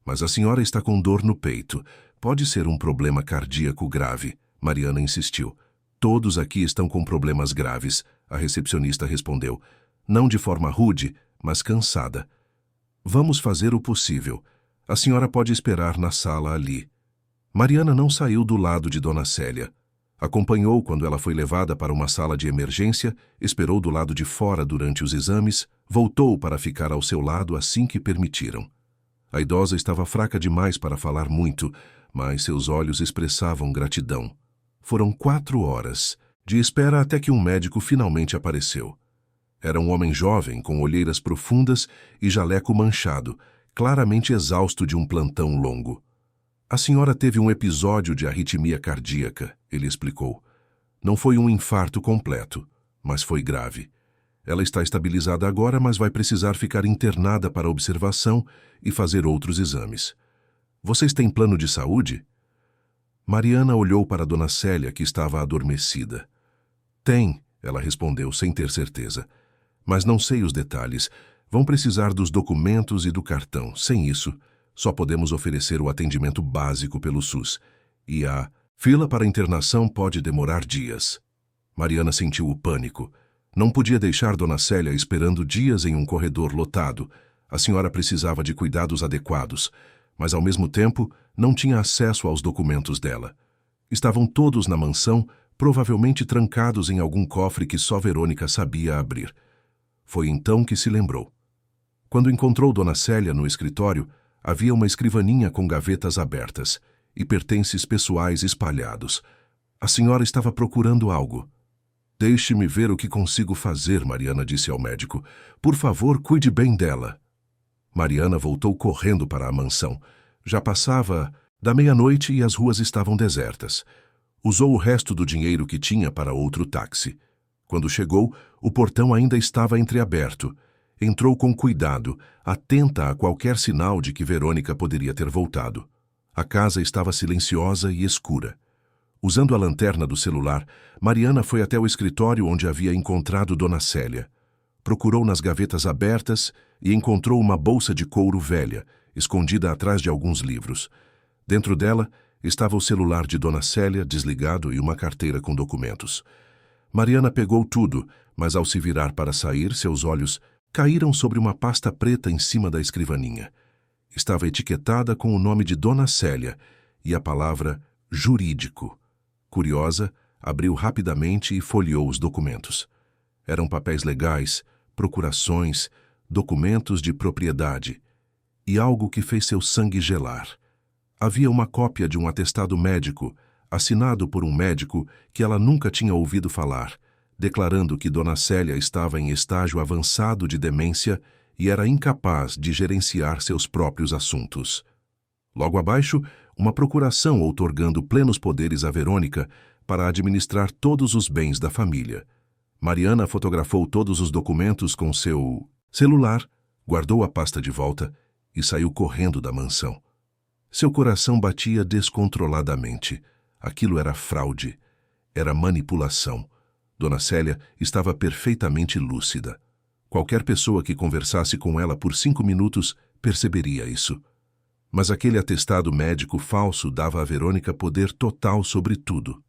Mas a senhora está com dor no peito. Pode ser um problema cardíaco grave, Mariana insistiu. Todos aqui estão com problemas graves, a recepcionista respondeu. Não de forma rude, mas cansada. Vamos fazer o possível. A senhora pode esperar na sala ali. Mariana não saiu do lado de Dona Célia. Acompanhou quando ela foi levada para uma sala de emergência, esperou do lado de fora durante os exames, voltou para ficar ao seu lado assim que permitiram. A idosa estava fraca demais para falar muito, mas seus olhos expressavam gratidão. Foram 4 horas, de espera até que um médico finalmente apareceu. Era um homem jovem, com olheiras profundas e jaleco manchado, claramente exausto de um plantão longo. A senhora teve um episódio de arritmia cardíaca, ele explicou. Não foi um infarto completo, mas foi grave. Ela está estabilizada agora, mas vai precisar ficar internada para observação e fazer outros exames. Vocês têm plano de saúde? Mariana olhou para Dona Célia, que estava adormecida. Tem, ela respondeu sem ter certeza. Mas não sei os detalhes. Vão precisar dos documentos e do cartão. Sem isso, só podemos oferecer o atendimento básico pelo SUS. E a fila para internação pode demorar dias. Mariana sentiu o pânico. Não podia deixar Dona Célia esperando dias em um corredor lotado. A senhora precisava de cuidados adequados, mas ao mesmo tempo não tinha acesso aos documentos dela. Estavam todos na mansão, provavelmente trancados em algum cofre que só Verônica sabia abrir. Foi então que se lembrou. Quando encontrou Dona Célia no escritório, havia uma escrivaninha com gavetas abertas e pertences pessoais espalhados. A senhora estava procurando algo. Deixe-me ver o que consigo fazer, Mariana disse ao médico. Por favor, cuide bem dela. Mariana voltou correndo para a mansão. Já passava da meia-noite e as ruas estavam desertas. Usou o resto do dinheiro que tinha para outro táxi. Quando chegou, o portão ainda estava entreaberto. Entrou com cuidado, atenta a qualquer sinal de que Verônica poderia ter voltado. A casa estava silenciosa e escura. Usando a lanterna do celular, Mariana foi até o escritório onde havia encontrado Dona Célia. Procurou nas gavetas abertas e encontrou uma bolsa de couro velha, escondida atrás de alguns livros. Dentro dela estava o celular de Dona Célia, desligado, e uma carteira com documentos. Mariana pegou tudo, mas ao se virar para sair, seus olhos caíram sobre uma pasta preta em cima da escrivaninha. Estava etiquetada com o nome de Dona Célia e a palavra jurídico. Curiosa, abriu rapidamente e folheou os documentos. Eram papéis legais, procurações, documentos de propriedade e algo que fez seu sangue gelar. Havia uma cópia de um atestado médico, assinado por um médico que ela nunca tinha ouvido falar, declarando que Dona Célia estava em estágio avançado de demência e era incapaz de gerenciar seus próprios assuntos. Logo abaixo, uma procuração outorgando plenos poderes a Verônica para administrar todos os bens da família. Mariana fotografou todos os documentos com seu celular, guardou a pasta de volta e saiu correndo da mansão. Seu coração batia descontroladamente. Aquilo era fraude. Era manipulação. Dona Célia estava perfeitamente lúcida. Qualquer pessoa que conversasse com ela por 5 minutos perceberia isso. Mas aquele atestado médico falso dava a Verônica poder total sobre tudo.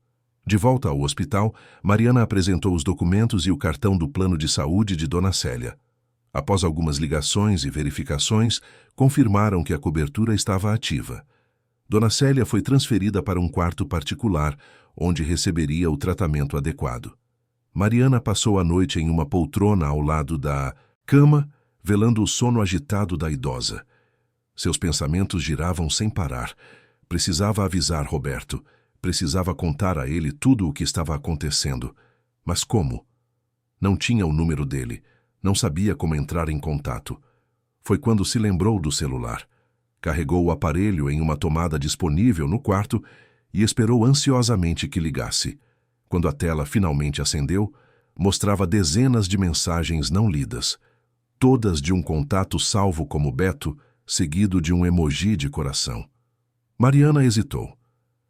De volta ao hospital, Mariana apresentou os documentos e o cartão do plano de saúde de Dona Célia. Após algumas ligações e verificações, confirmaram que a cobertura estava ativa. Dona Célia foi transferida para um quarto particular, onde receberia o tratamento adequado. Mariana passou a noite em uma poltrona ao lado da cama, velando o sono agitado da idosa. Seus pensamentos giravam sem parar. Precisava avisar Roberto. Precisava contar a ele tudo o que estava acontecendo. Mas como? Não tinha o número dele. Não sabia como entrar em contato. Foi quando se lembrou do celular. Carregou o aparelho em uma tomada disponível no quarto e esperou ansiosamente que ligasse. Quando a tela finalmente acendeu, mostrava dezenas de mensagens não lidas. Todas de um contato salvo como Beto, seguido de um emoji de coração. Mariana hesitou.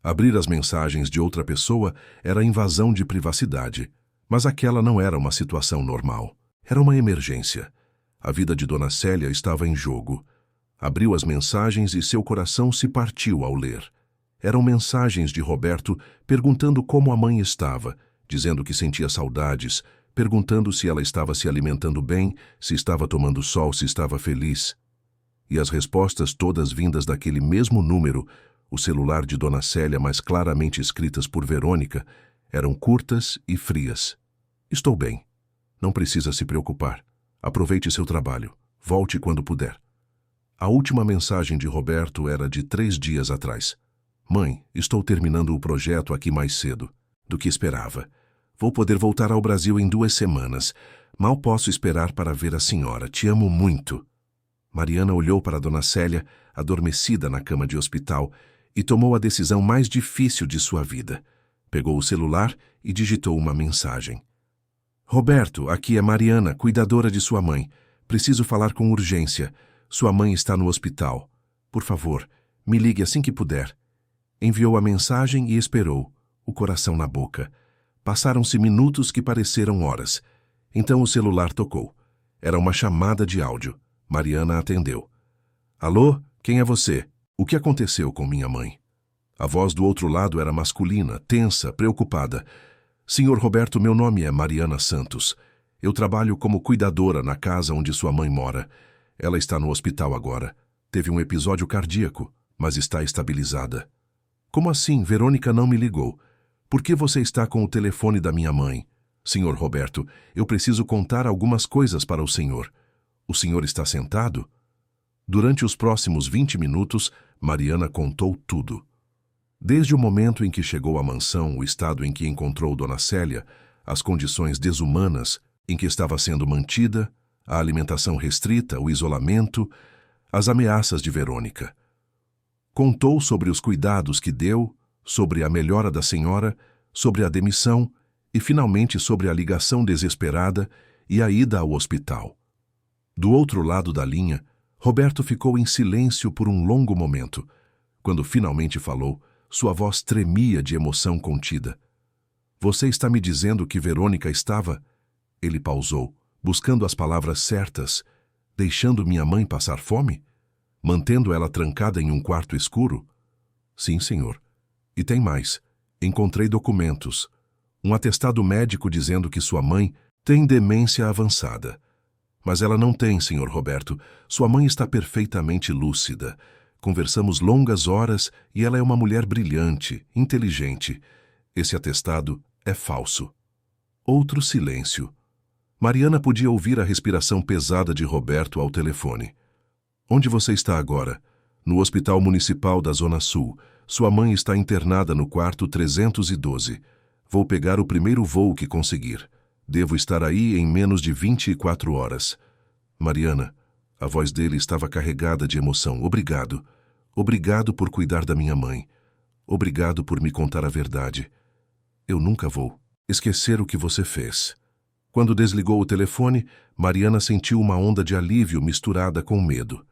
Abrir as mensagens de outra pessoa era invasão de privacidade, mas aquela não era uma situação normal. Era uma emergência. A vida de Dona Célia estava em jogo. Abriu as mensagens e seu coração se partiu ao ler. Eram mensagens de Roberto perguntando como a mãe estava, dizendo que sentia saudades, perguntando se ela estava se alimentando bem, se estava tomando sol, se estava feliz. E as respostas todas vindas daquele mesmo número, o celular de Dona Célia, mas claramente escritas por Verônica, eram curtas e frias. Estou bem. Não precisa se preocupar. Aproveite seu trabalho. Volte quando puder. A última mensagem de Roberto era de 3 dias atrás. Mãe, estou terminando o projeto aqui mais cedo. do que esperava. Vou poder voltar ao Brasil em 2 semanas. Mal posso esperar para ver a senhora. Te amo muito. Mariana olhou para Dona Célia, adormecida na cama de hospital, e tomou a decisão mais difícil de sua vida. Pegou o celular e digitou uma mensagem. Roberto, aqui é Mariana, cuidadora de sua mãe. Preciso falar com urgência. Sua mãe está no hospital. Por favor, me ligue assim que puder. Enviou a mensagem e esperou, o coração na boca. Passaram-se minutos que pareceram horas. Então o celular tocou. Era uma chamada de áudio. Mariana atendeu. Alô? Quem é você? O que aconteceu com minha mãe? A voz do outro lado era masculina, tensa, preocupada. Senhor Roberto, meu nome é Mariana Santos. Eu trabalho como cuidadora na casa onde sua mãe mora. Ela está no hospital agora. Teve um episódio cardíaco, mas está estabilizada. Como assim? Verônica não me ligou. Por que você está com o telefone da minha mãe? Senhor Roberto, eu preciso contar algumas coisas para o senhor. O senhor está sentado? Durante os próximos 20 minutos, Mariana contou tudo. Desde o momento em que chegou à mansão, o estado em que encontrou Dona Célia, as condições desumanas em que estava sendo mantida, a alimentação restrita, o isolamento, as ameaças de Verônica. Contou sobre os cuidados que deu, sobre a melhora da senhora, sobre a demissão e, finalmente, sobre a ligação desesperada e a ida ao hospital. Do outro lado da linha, Roberto ficou em silêncio por um longo momento. Quando finalmente falou, sua voz tremia de emoção contida. Você está me dizendo que Verônica estava... Ele pausou, buscando as palavras certas, deixando minha mãe passar fome? Mantendo ela trancada em um quarto escuro? Sim, senhor. E tem mais. Encontrei documentos. Um atestado médico dizendo que sua mãe tem demência avançada. Mas ela não tem, senhor Roberto. Sua mãe está perfeitamente lúcida. Conversamos longas horas e ela é uma mulher brilhante, inteligente. Esse atestado é falso. Outro silêncio. Mariana podia ouvir a respiração pesada de Roberto ao telefone. Onde você está agora? No Hospital Municipal da Zona Sul. Sua mãe está internada no quarto 312. Vou pegar o primeiro voo que conseguir. Devo estar aí em menos de 24 horas. Mariana, a voz dele estava carregada de emoção. Obrigado. Obrigado por cuidar da minha mãe. Obrigado por me contar a verdade. Eu nunca vou esquecer o que você fez. Quando desligou o telefone, Mariana sentiu uma onda de alívio misturada com medo.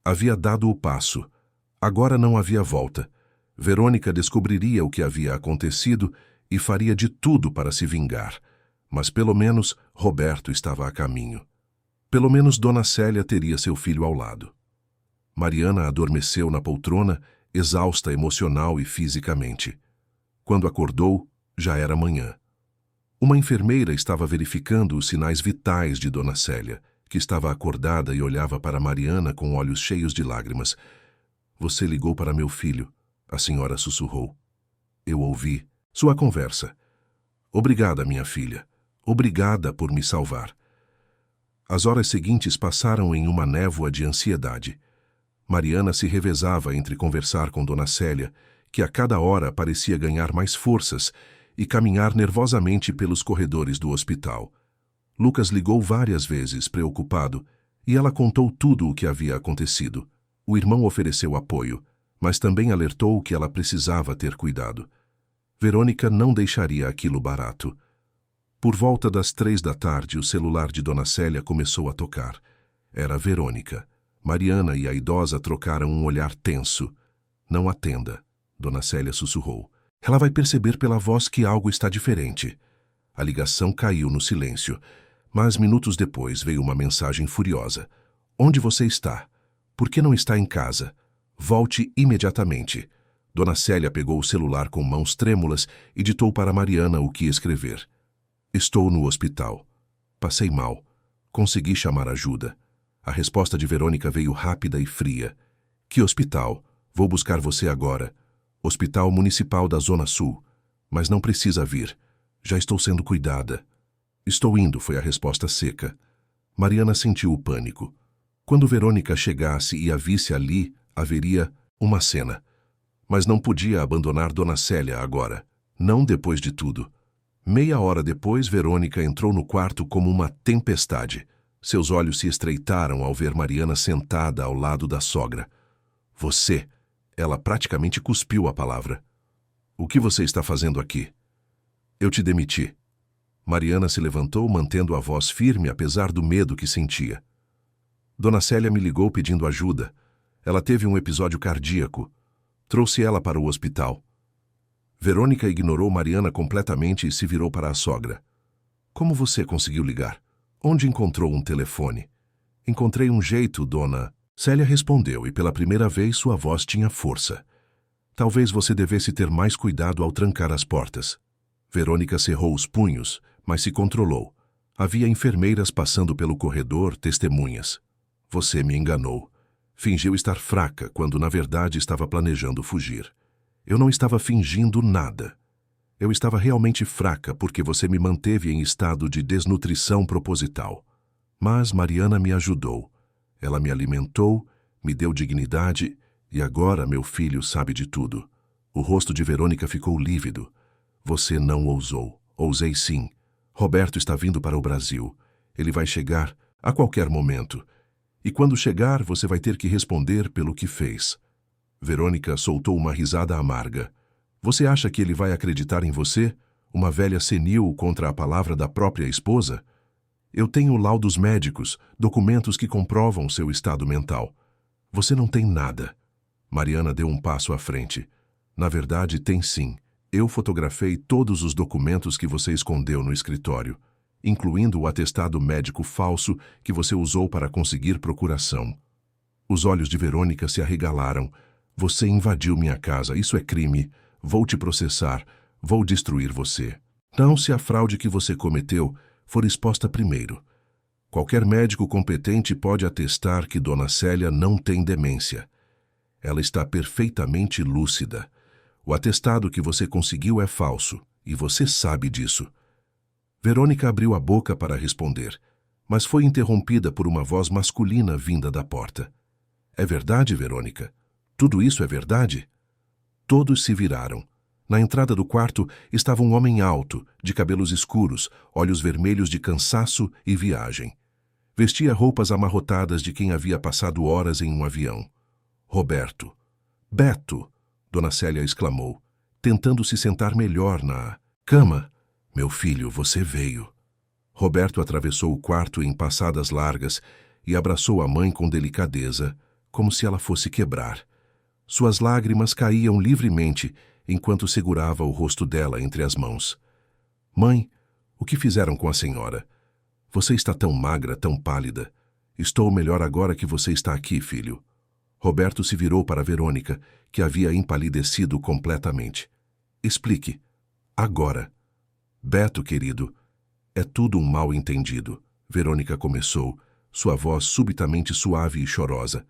Havia dado o passo. Agora não havia volta. Verônica descobriria o que havia acontecido e faria de tudo para se vingar. Mas pelo menos Roberto estava a caminho. Pelo menos Dona Célia teria seu filho ao lado. Mariana adormeceu na poltrona, exausta emocional e fisicamente. Quando acordou, já era manhã. Uma enfermeira estava verificando os sinais vitais de Dona Célia, que estava acordada e olhava para Mariana com olhos cheios de lágrimas. Você ligou para meu filho, a senhora sussurrou. Eu ouvi sua conversa. Obrigada, minha filha. Obrigada por me salvar. As horas seguintes passaram em uma névoa de ansiedade. Mariana se revezava entre conversar com Dona Célia, que a cada hora parecia ganhar mais forças, e caminhar nervosamente pelos corredores do hospital. Lucas ligou várias vezes, preocupado, e ela contou tudo o que havia acontecido. O irmão ofereceu apoio, mas também alertou que ela precisava ter cuidado. Verônica não deixaria aquilo barato. Por volta das 3 da tarde, o celular de Dona Célia começou a tocar. Era Verônica. Mariana e a idosa trocaram um olhar tenso. Não atenda, Dona Célia sussurrou. Ela vai perceber pela voz que algo está diferente. A ligação caiu no silêncio, mas minutos depois veio uma mensagem furiosa. Onde você está? Por que não está em casa? Volte imediatamente. Dona Célia pegou o celular com mãos trêmulas e ditou para Mariana o que escrever. Estou no hospital. Passei mal. Consegui chamar ajuda. A resposta de Verônica veio rápida e fria. Que hospital? Vou buscar você agora. Hospital Municipal da Zona Sul. Mas não precisa vir. Já estou sendo cuidada. Estou indo, foi a resposta seca. Mariana sentiu o pânico. Quando Verônica chegasse e a visse ali, haveria uma cena. Mas não podia abandonar Dona Célia agora. Não depois de tudo. Meia hora depois, Verônica entrou no quarto como uma tempestade. Seus olhos se estreitaram ao ver Mariana sentada ao lado da sogra. Você. Ela praticamente cuspiu a palavra. O que você está fazendo aqui? Eu te demiti. Mariana se levantou, mantendo a voz firme apesar do medo que sentia. Dona Célia me ligou pedindo ajuda. Ela teve um episódio cardíaco. Trouxe ela para o hospital. Verônica ignorou Mariana completamente e se virou para a sogra. Como você conseguiu ligar? Onde encontrou um telefone? Encontrei um jeito, dona. Célia respondeu e pela primeira vez sua voz tinha força. Talvez você devesse ter mais cuidado ao trancar as portas. Verônica cerrou os punhos, mas se controlou. Havia enfermeiras passando pelo corredor, testemunhas. Você me enganou. Fingiu estar fraca quando na verdade estava planejando fugir. Eu não estava fingindo nada. Eu estava realmente fraca porque você me manteve em estado de desnutrição proposital. Mas Mariana me ajudou. Ela me alimentou, me deu dignidade e agora meu filho sabe de tudo. O rosto de Verônica ficou lívido. Você não ousou. Ousei sim. Roberto está vindo para o Brasil. Ele vai chegar a qualquer momento. E quando chegar, você vai ter que responder pelo que fez. Verônica soltou uma risada amarga. Você acha que ele vai acreditar em você? Uma velha senil contra a palavra da própria esposa? Eu tenho laudos médicos, documentos que comprovam seu estado mental. Você não tem nada. Mariana deu um passo à frente. Na verdade, tem sim. Eu fotografei todos os documentos que você escondeu no escritório, incluindo o atestado médico falso que você usou para conseguir procuração. Os olhos de Verônica se arregalaram. Você invadiu minha casa, isso é crime. Vou te processar, vou destruir você. Não se a fraude que você cometeu for exposta primeiro. Qualquer médico competente pode atestar que Dona Célia não tem demência. Ela está perfeitamente lúcida. O atestado que você conseguiu é falso, e você sabe disso. Verônica abriu a boca para responder, mas foi interrompida por uma voz masculina vinda da porta. É verdade, Verônica? Tudo isso é verdade? Todos se viraram. Na entrada do quarto estava um homem alto, de cabelos escuros, olhos vermelhos de cansaço e viagem. Vestia roupas amarrotadas de quem havia passado horas em um avião. Roberto. Beto! Dona Célia exclamou, tentando se sentar melhor na cama. Meu filho, você veio. Roberto atravessou o quarto em passadas largas e abraçou a mãe com delicadeza, como se ela fosse quebrar. Suas lágrimas caíam livremente enquanto segurava o rosto dela entre as mãos. Mãe, o que fizeram com a senhora? Você está tão magra, tão pálida. Estou melhor agora que você está aqui, filho. Roberto se virou para Verônica, que havia empalidecido completamente. Explique. Agora. Beto, querido, é tudo um mal-entendido. Verônica começou, sua voz subitamente suave e chorosa.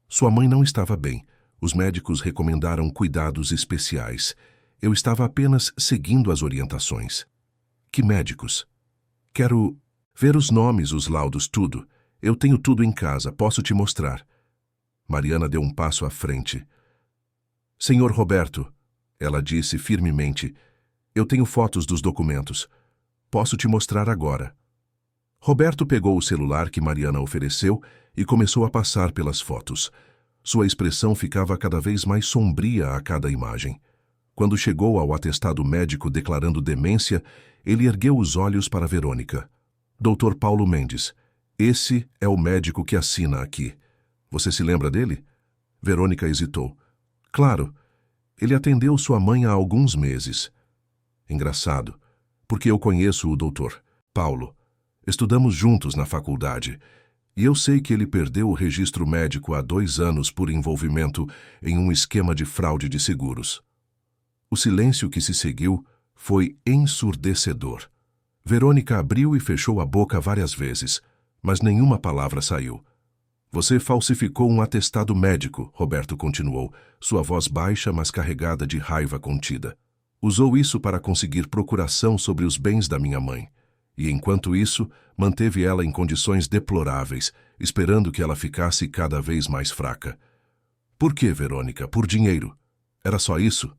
Sua mãe não estava bem. Os médicos recomendaram cuidados especiais. Eu estava apenas seguindo as orientações. Que médicos? Quero ver os nomes, os laudos, tudo. Eu tenho tudo em casa, posso te mostrar. Mariana deu um passo à frente. Senhor Roberto, ela disse firmemente, eu tenho fotos dos documentos. Posso te mostrar agora. Roberto pegou o celular que Mariana ofereceu e começou a passar pelas fotos. Sua expressão ficava cada vez mais sombria a cada imagem. Quando chegou ao atestado médico declarando demência, ele ergueu os olhos para Verônica. Dr. Paulo Mendes, esse é o médico que assina aqui. Você se lembra dele? Verônica hesitou. Claro, ele atendeu sua mãe há alguns meses. Engraçado, porque eu conheço o Dr. Paulo. Estudamos juntos na faculdade. E eu sei que ele perdeu o registro médico há 2 anos por envolvimento em um esquema de fraude de seguros. O silêncio que se seguiu foi ensurdecedor. Verônica abriu e fechou a boca várias vezes, mas nenhuma palavra saiu. Você falsificou um atestado médico, Roberto continuou, sua voz baixa, mas carregada de raiva contida. Usou isso para conseguir procuração sobre os bens da minha mãe. E, enquanto isso, manteve ela em condições deploráveis, esperando que ela ficasse cada vez mais fraca. Por que, Verônica? Por dinheiro. Era só isso?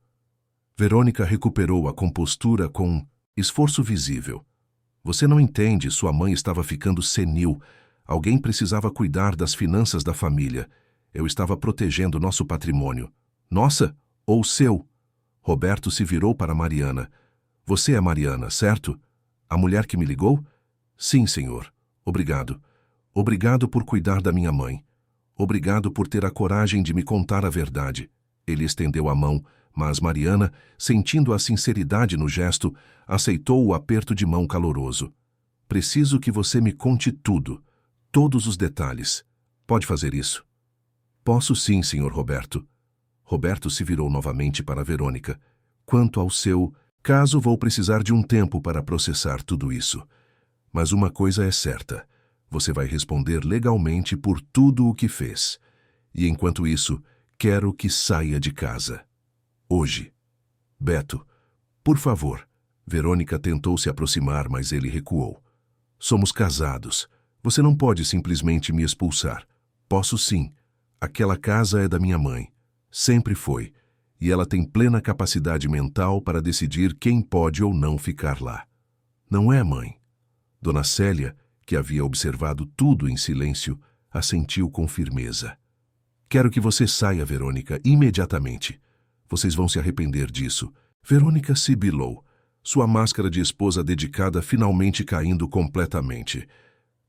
Verônica recuperou a compostura com esforço visível. Você não entende, sua mãe estava ficando senil. Alguém precisava cuidar das finanças da família. Eu estava protegendo nosso patrimônio. Nossa, ou seu? Roberto se virou para Mariana. Você é Mariana, certo? A mulher que me ligou? Sim, senhor. Obrigado. Obrigado por cuidar da minha mãe. Obrigado por ter a coragem de me contar a verdade. Ele estendeu a mão, mas Mariana, sentindo a sinceridade no gesto, aceitou o aperto de mão caloroso. Preciso que você me conte tudo, todos os detalhes. Pode fazer isso? Posso sim, senhor Roberto. Roberto se virou novamente para Verônica. Quanto ao seu caso, vou precisar de um tempo para processar tudo isso. Mas uma coisa é certa. Você vai responder legalmente por tudo o que fez. E enquanto isso, quero que saia de casa. Hoje. Beto, por favor. Verônica tentou se aproximar, mas ele recuou. Somos casados. Você não pode simplesmente me expulsar. Posso sim. Aquela casa é da minha mãe. Sempre foi. E ela tem plena capacidade mental para decidir quem pode ou não ficar lá. Não é, mãe? Dona Célia, que havia observado tudo em silêncio, assentiu com firmeza. Quero que você saia, Verônica, imediatamente. Vocês vão se arrepender disso. Verônica sibilou, sua máscara de esposa dedicada finalmente caindo completamente.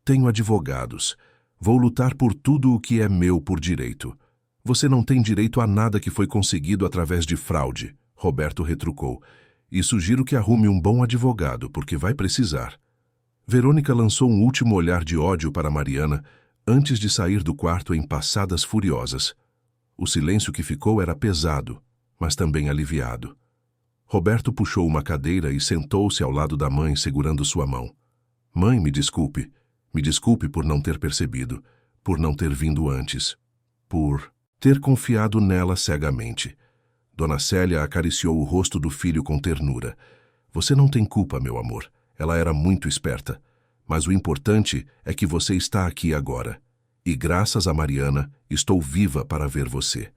Tenho advogados. Vou lutar por tudo o que é meu por direito. Você não tem direito a nada que foi conseguido através de fraude, Roberto retrucou. E sugiro que arrume um bom advogado, porque vai precisar. Verônica lançou um último olhar de ódio para Mariana antes de sair do quarto em passadas furiosas. O silêncio que ficou era pesado, mas também aliviado. Roberto puxou uma cadeira e sentou-se ao lado da mãe, segurando sua mão. Mãe, me desculpe. Me desculpe por não ter percebido, por não ter vindo antes, por ter confiado nela cegamente. Dona Célia acariciou o rosto do filho com ternura. Você não tem culpa, meu amor. Ela era muito esperta. Mas o importante é que você está aqui agora. E graças a Mariana, estou viva para ver você.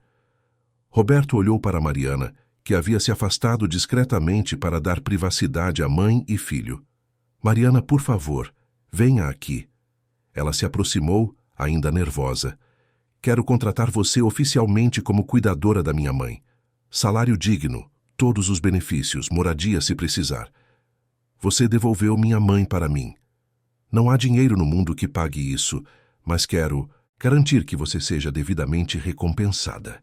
Roberto olhou para Mariana, que havia se afastado discretamente para dar privacidade à mãe e filho. Mariana, por favor, venha aqui. Ela se aproximou, ainda nervosa. Quero contratar você oficialmente como cuidadora da minha mãe. Salário digno, todos os benefícios, moradia se precisar. Você devolveu minha mãe para mim. Não há dinheiro no mundo que pague isso, mas quero garantir que você seja devidamente recompensada.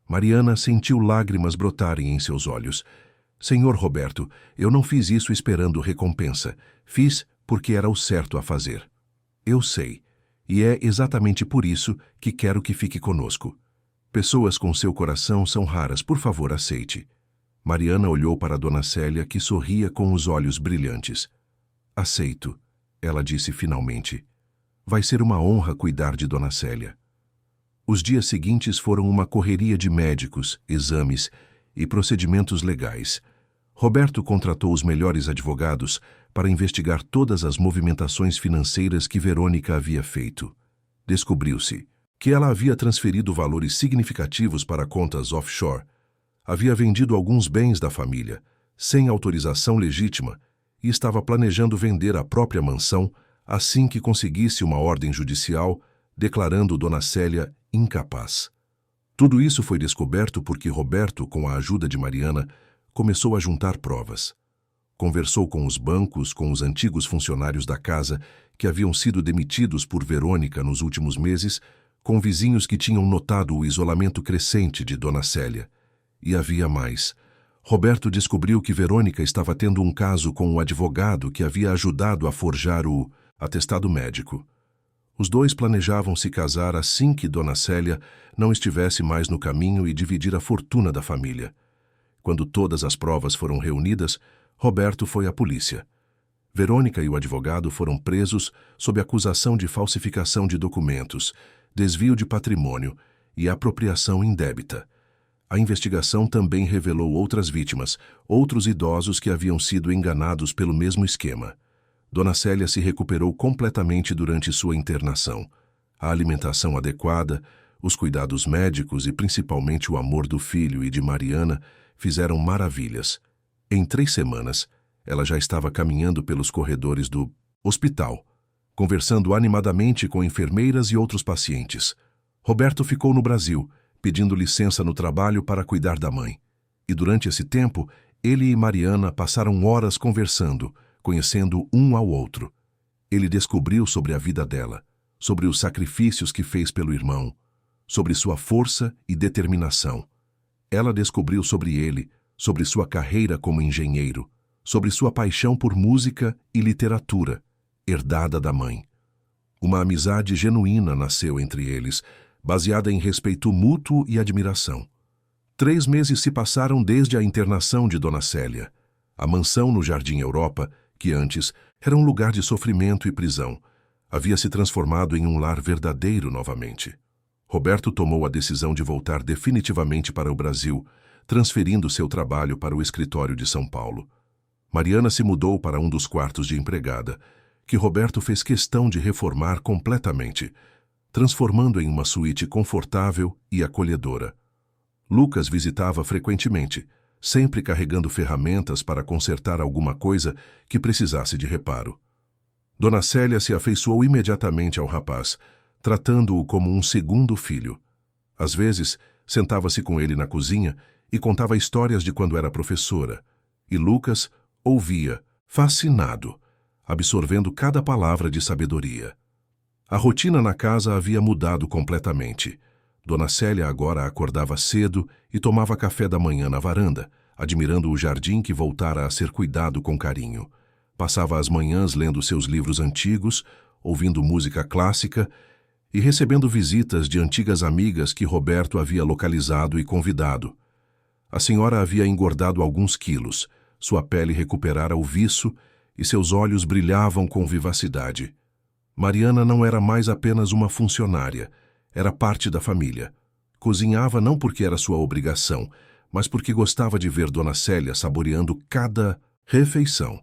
Mariana sentiu lágrimas brotarem em seus olhos. Senhor Roberto, eu não fiz isso esperando recompensa. Fiz porque era o certo a fazer. Eu sei, e é exatamente por isso que quero que fique conosco. Pessoas com seu coração são raras, por favor, aceite. Mariana olhou para Dona Célia, que sorria com os olhos brilhantes. Aceito, ela disse finalmente. Vai ser uma honra cuidar de Dona Célia. Os dias seguintes foram uma correria de médicos, exames e procedimentos legais. Roberto contratou os melhores advogados para investigar todas as movimentações financeiras que Verônica havia feito. Descobriu-se que ela havia transferido valores significativos para contas offshore, havia vendido alguns bens da família, sem autorização legítima, e estava planejando vender a própria mansão assim que conseguisse uma ordem judicial, declarando Dona Célia incapaz. Tudo isso foi descoberto porque Roberto, com a ajuda de Mariana, começou a juntar provas. Conversou com os bancos, com os antigos funcionários da casa que haviam sido demitidos por Verônica nos últimos meses, com vizinhos que tinham notado o isolamento crescente de Dona Célia. E havia mais. Roberto descobriu que Verônica estava tendo um caso com um advogado que havia ajudado a forjar o atestado médico. Os dois planejavam se casar assim que Dona Célia não estivesse mais no caminho e dividir a fortuna da família. Quando todas as provas foram reunidas, Roberto foi à polícia. Verônica e o advogado foram presos sob acusação de falsificação de documentos, desvio de patrimônio e apropriação indébita. A investigação também revelou outras vítimas, outros idosos que haviam sido enganados pelo mesmo esquema. Dona Célia se recuperou completamente durante sua internação. A alimentação adequada, os cuidados médicos e principalmente o amor do filho e de Mariana fizeram maravilhas. Em 3 semanas, ela já estava caminhando pelos corredores do hospital, conversando animadamente com enfermeiras e outros pacientes. Roberto ficou no Brasil, pedindo licença no trabalho para cuidar da mãe. E durante esse tempo, ele e Mariana passaram horas conversando, conhecendo um ao outro. Ele descobriu sobre a vida dela, sobre os sacrifícios que fez pelo irmão, sobre sua força e determinação. Ela descobriu sobre ele, sobre sua carreira como engenheiro, sobre sua paixão por música e literatura, herdada da mãe. Uma amizade genuína nasceu entre eles, baseada em respeito mútuo e admiração. 3 meses se passaram desde a internação de Dona Célia. A mansão no Jardim Europa, que antes era um lugar de sofrimento e prisão, havia se transformado em um lar verdadeiro novamente. Roberto tomou a decisão de voltar definitivamente para o Brasil, transferindo seu trabalho para o escritório de São Paulo. Mariana se mudou para um dos quartos de empregada, que Roberto fez questão de reformar completamente, transformando em uma suíte confortável e acolhedora. Lucas visitava frequentemente, sempre carregando ferramentas para consertar alguma coisa que precisasse de reparo. Dona Célia se afeiçoou imediatamente ao rapaz, tratando-o como um segundo filho. Às vezes, sentava-se com ele na cozinha e contava histórias de quando era professora, e Lucas ouvia, fascinado, absorvendo cada palavra de sabedoria. A rotina na casa havia mudado completamente. Dona Célia agora acordava cedo e tomava café da manhã na varanda, admirando o jardim que voltara a ser cuidado com carinho. Passava as manhãs lendo seus livros antigos, ouvindo música clássica e recebendo visitas de antigas amigas que Roberto havia localizado e convidado. A senhora havia engordado alguns quilos, sua pele recuperara o viço e seus olhos brilhavam com vivacidade. Mariana não era mais apenas uma funcionária, era parte da família. Cozinhava não porque era sua obrigação, mas porque gostava de ver Dona Célia saboreando cada refeição.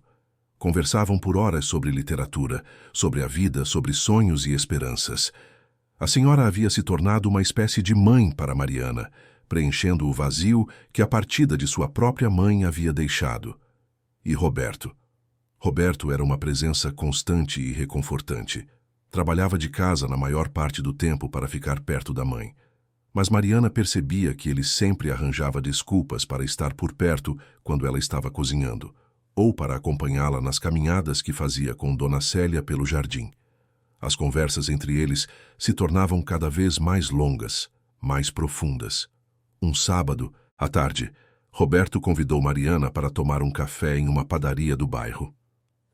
Conversavam por horas sobre literatura, sobre a vida, sobre sonhos e esperanças. A senhora havia se tornado uma espécie de mãe para Mariana, preenchendo o vazio que a partida de sua própria mãe havia deixado. E Roberto? Roberto era uma presença constante e reconfortante. Trabalhava de casa na maior parte do tempo para ficar perto da mãe. Mas Mariana percebia que ele sempre arranjava desculpas para estar por perto quando ela estava cozinhando, ou para acompanhá-la nas caminhadas que fazia com Dona Célia pelo jardim. As conversas entre eles se tornavam cada vez mais longas, mais profundas. Um sábado, à tarde, Roberto convidou Mariana para tomar um café em uma padaria do bairro.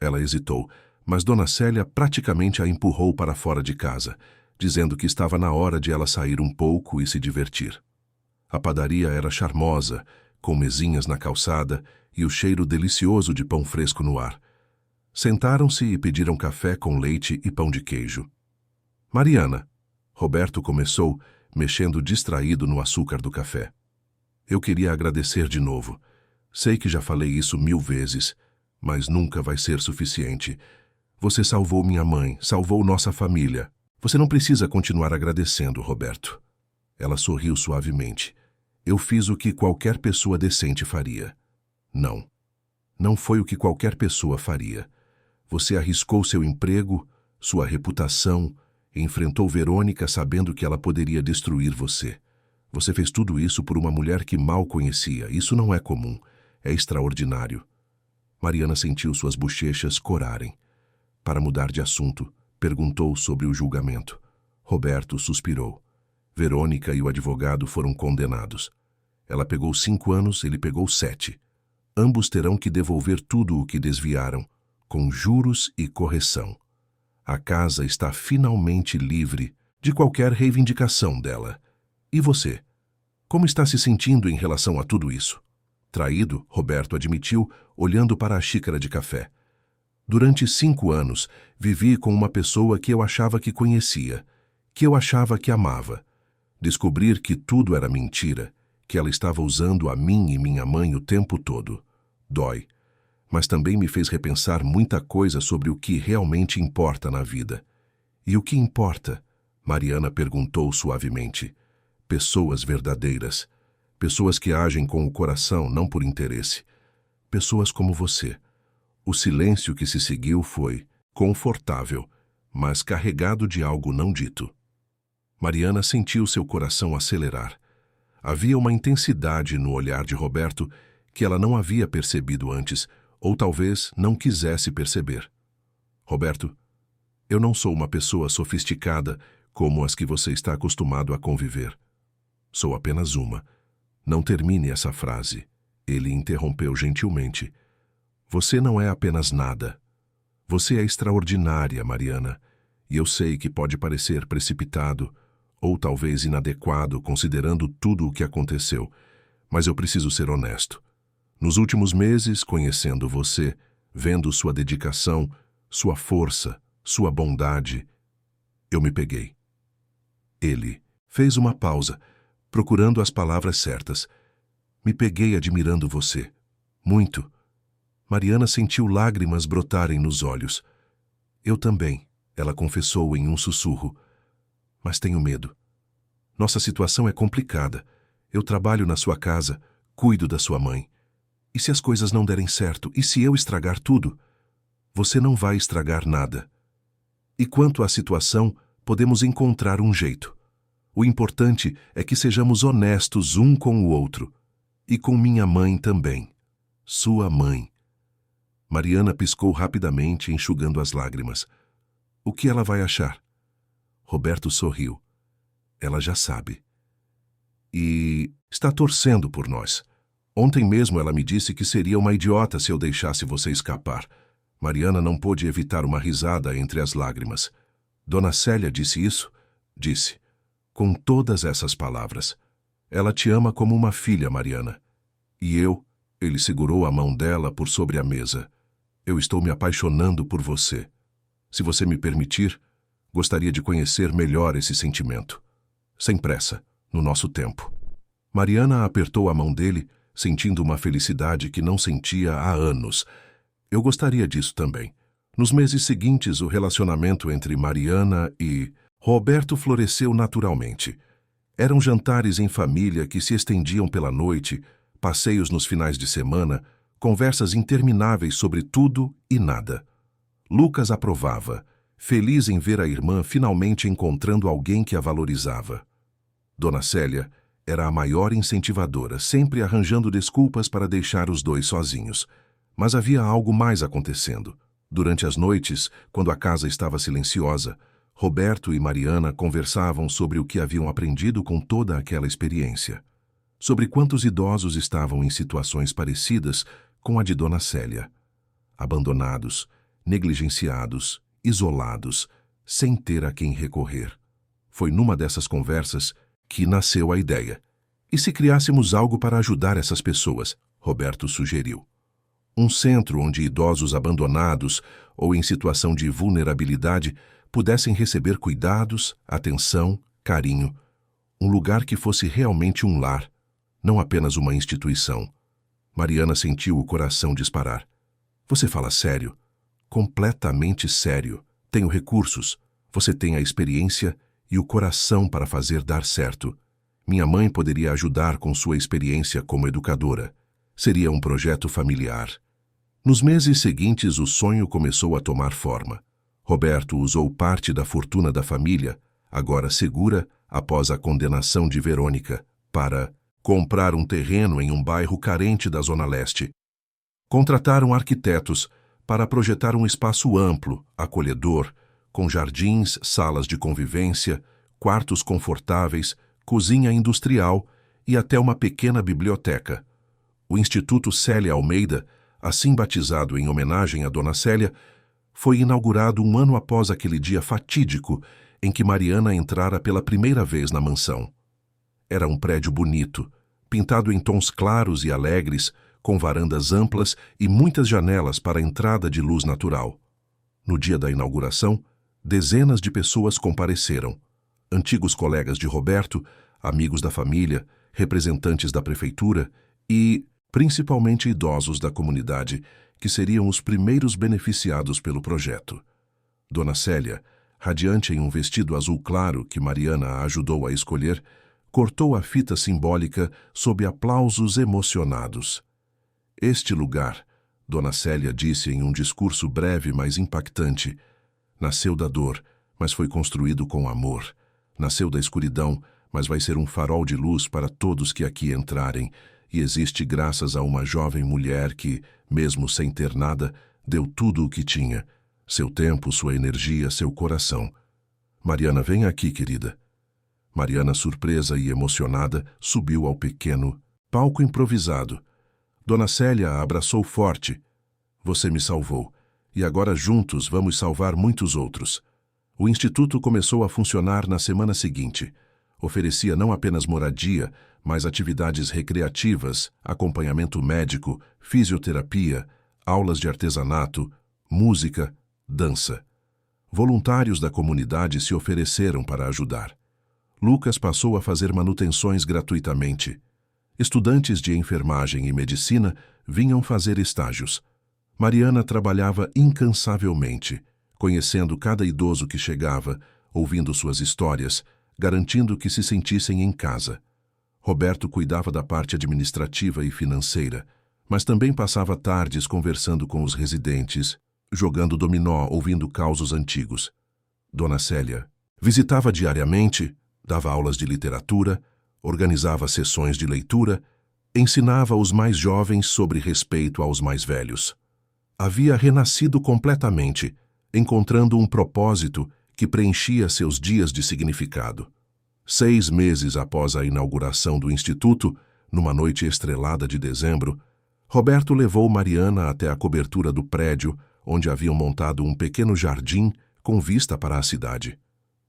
Ela hesitou, mas Dona Célia praticamente a empurrou para fora de casa, dizendo que estava na hora de ela sair um pouco e se divertir. A padaria era charmosa, com mesinhas na calçada e o cheiro delicioso de pão fresco no ar. Sentaram-se e pediram café com leite e pão de queijo. Mariana, Roberto começou, mexendo distraído no açúcar do café. Eu queria agradecer de novo. Sei que já falei isso 1000 vezes, mas nunca vai ser suficiente. Você salvou minha mãe, salvou nossa família. Você não precisa continuar agradecendo, Roberto. Ela sorriu suavemente. Eu fiz o que qualquer pessoa decente faria. Não. Não foi o que qualquer pessoa faria. Você arriscou seu emprego, sua reputação, e enfrentou Verônica sabendo que ela poderia destruir você. Você fez tudo isso por uma mulher que mal conhecia. Isso não é comum. É extraordinário. Mariana sentiu suas bochechas corarem. Para mudar de assunto, perguntou sobre o julgamento. Roberto suspirou. Verônica e o advogado foram condenados. Ela pegou 5 anos, ele pegou 7. Ambos terão que devolver tudo o que desviaram, com juros e correção. A casa está finalmente livre de qualquer reivindicação dela. E você? Como está se sentindo em relação a tudo isso? Traído, Roberto admitiu, olhando para a xícara de café. Durante 5 anos, vivi com uma pessoa que eu achava que conhecia, que eu achava que amava. Descobrir que tudo era mentira, que ela estava usando a mim e minha mãe o tempo todo. Dói, mas também me fez repensar muita coisa sobre o que realmente importa na vida. E o que importa? Mariana perguntou suavemente. Pessoas verdadeiras. Pessoas que agem com o coração, não por interesse. Pessoas como você. O silêncio que se seguiu foi confortável, mas carregado de algo não dito. Mariana sentiu seu coração acelerar. Havia uma intensidade no olhar de Roberto que ela não havia percebido antes, ou talvez não quisesse perceber. Roberto, eu não sou uma pessoa sofisticada como as que você está acostumado a conviver. Sou apenas uma. Não termine essa frase. Ele interrompeu gentilmente. Você não é apenas nada. Você é extraordinária, Mariana, e eu sei que pode parecer precipitado, ou talvez inadequado considerando tudo o que aconteceu, mas eu preciso ser honesto. Nos últimos meses, conhecendo você, vendo sua dedicação, sua força, sua bondade, eu me peguei. Ele fez uma pausa, procurando as palavras certas. Me peguei admirando você. Muito. Mariana sentiu lágrimas brotarem nos olhos. Eu também, ela confessou em um sussurro. Mas tenho medo. Nossa situação é complicada. Eu trabalho na sua casa, cuido da sua mãe. E se as coisas não derem certo? E se eu estragar tudo? Você não vai estragar nada. E quanto à situação, podemos encontrar um jeito. O importante é que sejamos honestos um com o outro. E com minha mãe também. Sua mãe. Mariana piscou rapidamente, enxugando as lágrimas. O que ela vai achar? Roberto sorriu. Ela já sabe. E está torcendo por nós. Ontem mesmo ela me disse que seria uma idiota se eu deixasse você escapar. Mariana não pôde evitar uma risada entre as lágrimas. Dona Célia disse isso? Disse. Com todas essas palavras. Ela te ama como uma filha, Mariana. E eu, ele segurou a mão dela por sobre a mesa. Eu estou me apaixonando por você. Se você me permitir, gostaria de conhecer melhor esse sentimento. Sem pressa, no nosso tempo. Mariana apertou a mão dele, sentindo uma felicidade que não sentia há anos. Eu gostaria disso também. Nos meses seguintes, o relacionamento entre Mariana e Roberto floresceu naturalmente. Eram jantares em família que se estendiam pela noite, passeios nos finais de semana, conversas intermináveis sobre tudo e nada. Lucas aprovava, feliz em ver a irmã finalmente encontrando alguém que a valorizava. Dona Célia era a maior incentivadora, sempre arranjando desculpas para deixar os dois sozinhos. Mas havia algo mais acontecendo. Durante as noites, quando a casa estava silenciosa, Roberto e Mariana conversavam sobre o que haviam aprendido com toda aquela experiência. Sobre quantos idosos estavam em situações parecidas com a de Dona Célia. Abandonados, negligenciados, isolados, sem ter a quem recorrer. Foi numa dessas conversas que nasceu a ideia. E se criássemos algo para ajudar essas pessoas? Roberto sugeriu. Um centro onde idosos abandonados ou em situação de vulnerabilidade pudessem receber cuidados, atenção, carinho. Um lugar que fosse realmente um lar, não apenas uma instituição. Mariana sentiu o coração disparar. Você fala sério? Completamente sério. Tenho recursos. Você tem a experiência e o coração para fazer dar certo. Minha mãe poderia ajudar com sua experiência como educadora. Seria um projeto familiar. Nos meses seguintes, o sonho começou a tomar forma. Roberto usou parte da fortuna da família, agora segura após a condenação de Verônica, para comprar um terreno em um bairro carente da Zona Leste. Contrataram arquitetos para projetar um espaço amplo, acolhedor, com jardins, salas de convivência, quartos confortáveis, cozinha industrial e até uma pequena biblioteca. O Instituto Célia Almeida, assim batizado em homenagem a Dona Célia, foi inaugurado um ano após aquele dia fatídico em que Mariana entrara pela primeira vez na mansão. Era um prédio bonito, pintado em tons claros e alegres, com varandas amplas e muitas janelas para a entrada de luz natural. No dia da inauguração, dezenas de pessoas compareceram. Antigos colegas de Roberto, amigos da família, representantes da prefeitura e, principalmente, idosos da comunidade, que seriam os primeiros beneficiados pelo projeto. Dona Célia, radiante em um vestido azul claro que Mariana a ajudou a escolher, cortou a fita simbólica sob aplausos emocionados. Este lugar, Dona Célia disse em um discurso breve mas impactante, nasceu da dor, mas foi construído com amor. Nasceu da escuridão, mas vai ser um farol de luz para todos que aqui entrarem, e existe graças a uma jovem mulher que, mesmo sem ter nada, deu tudo o que tinha, seu tempo, sua energia, seu coração. Mariana, vem aqui, querida. Mariana, surpresa e emocionada, subiu ao pequeno palco improvisado. Dona Célia a abraçou forte. Você me salvou, e agora juntos vamos salvar muitos outros. O Instituto começou a funcionar na semana seguinte. Oferecia não apenas moradia, mas atividades recreativas, acompanhamento médico, fisioterapia, aulas de artesanato, música, dança. Voluntários da comunidade se ofereceram para ajudar. Lucas passou a fazer manutenções gratuitamente. Estudantes de enfermagem e medicina vinham fazer estágios. Mariana trabalhava incansavelmente, conhecendo cada idoso que chegava, ouvindo suas histórias, garantindo que se sentissem em casa. Roberto cuidava da parte administrativa e financeira, mas também passava tardes conversando com os residentes, jogando dominó, ouvindo causos antigos. Dona Célia visitava diariamente, dava aulas de literatura, organizava sessões de leitura, ensinava os mais jovens sobre respeito aos mais velhos. Havia renascido completamente, encontrando um propósito que preenchia seus dias de significado. 6 meses após a inauguração do Instituto, numa noite estrelada de dezembro, Roberto levou Mariana até a cobertura do prédio, onde haviam montado um pequeno jardim com vista para a cidade.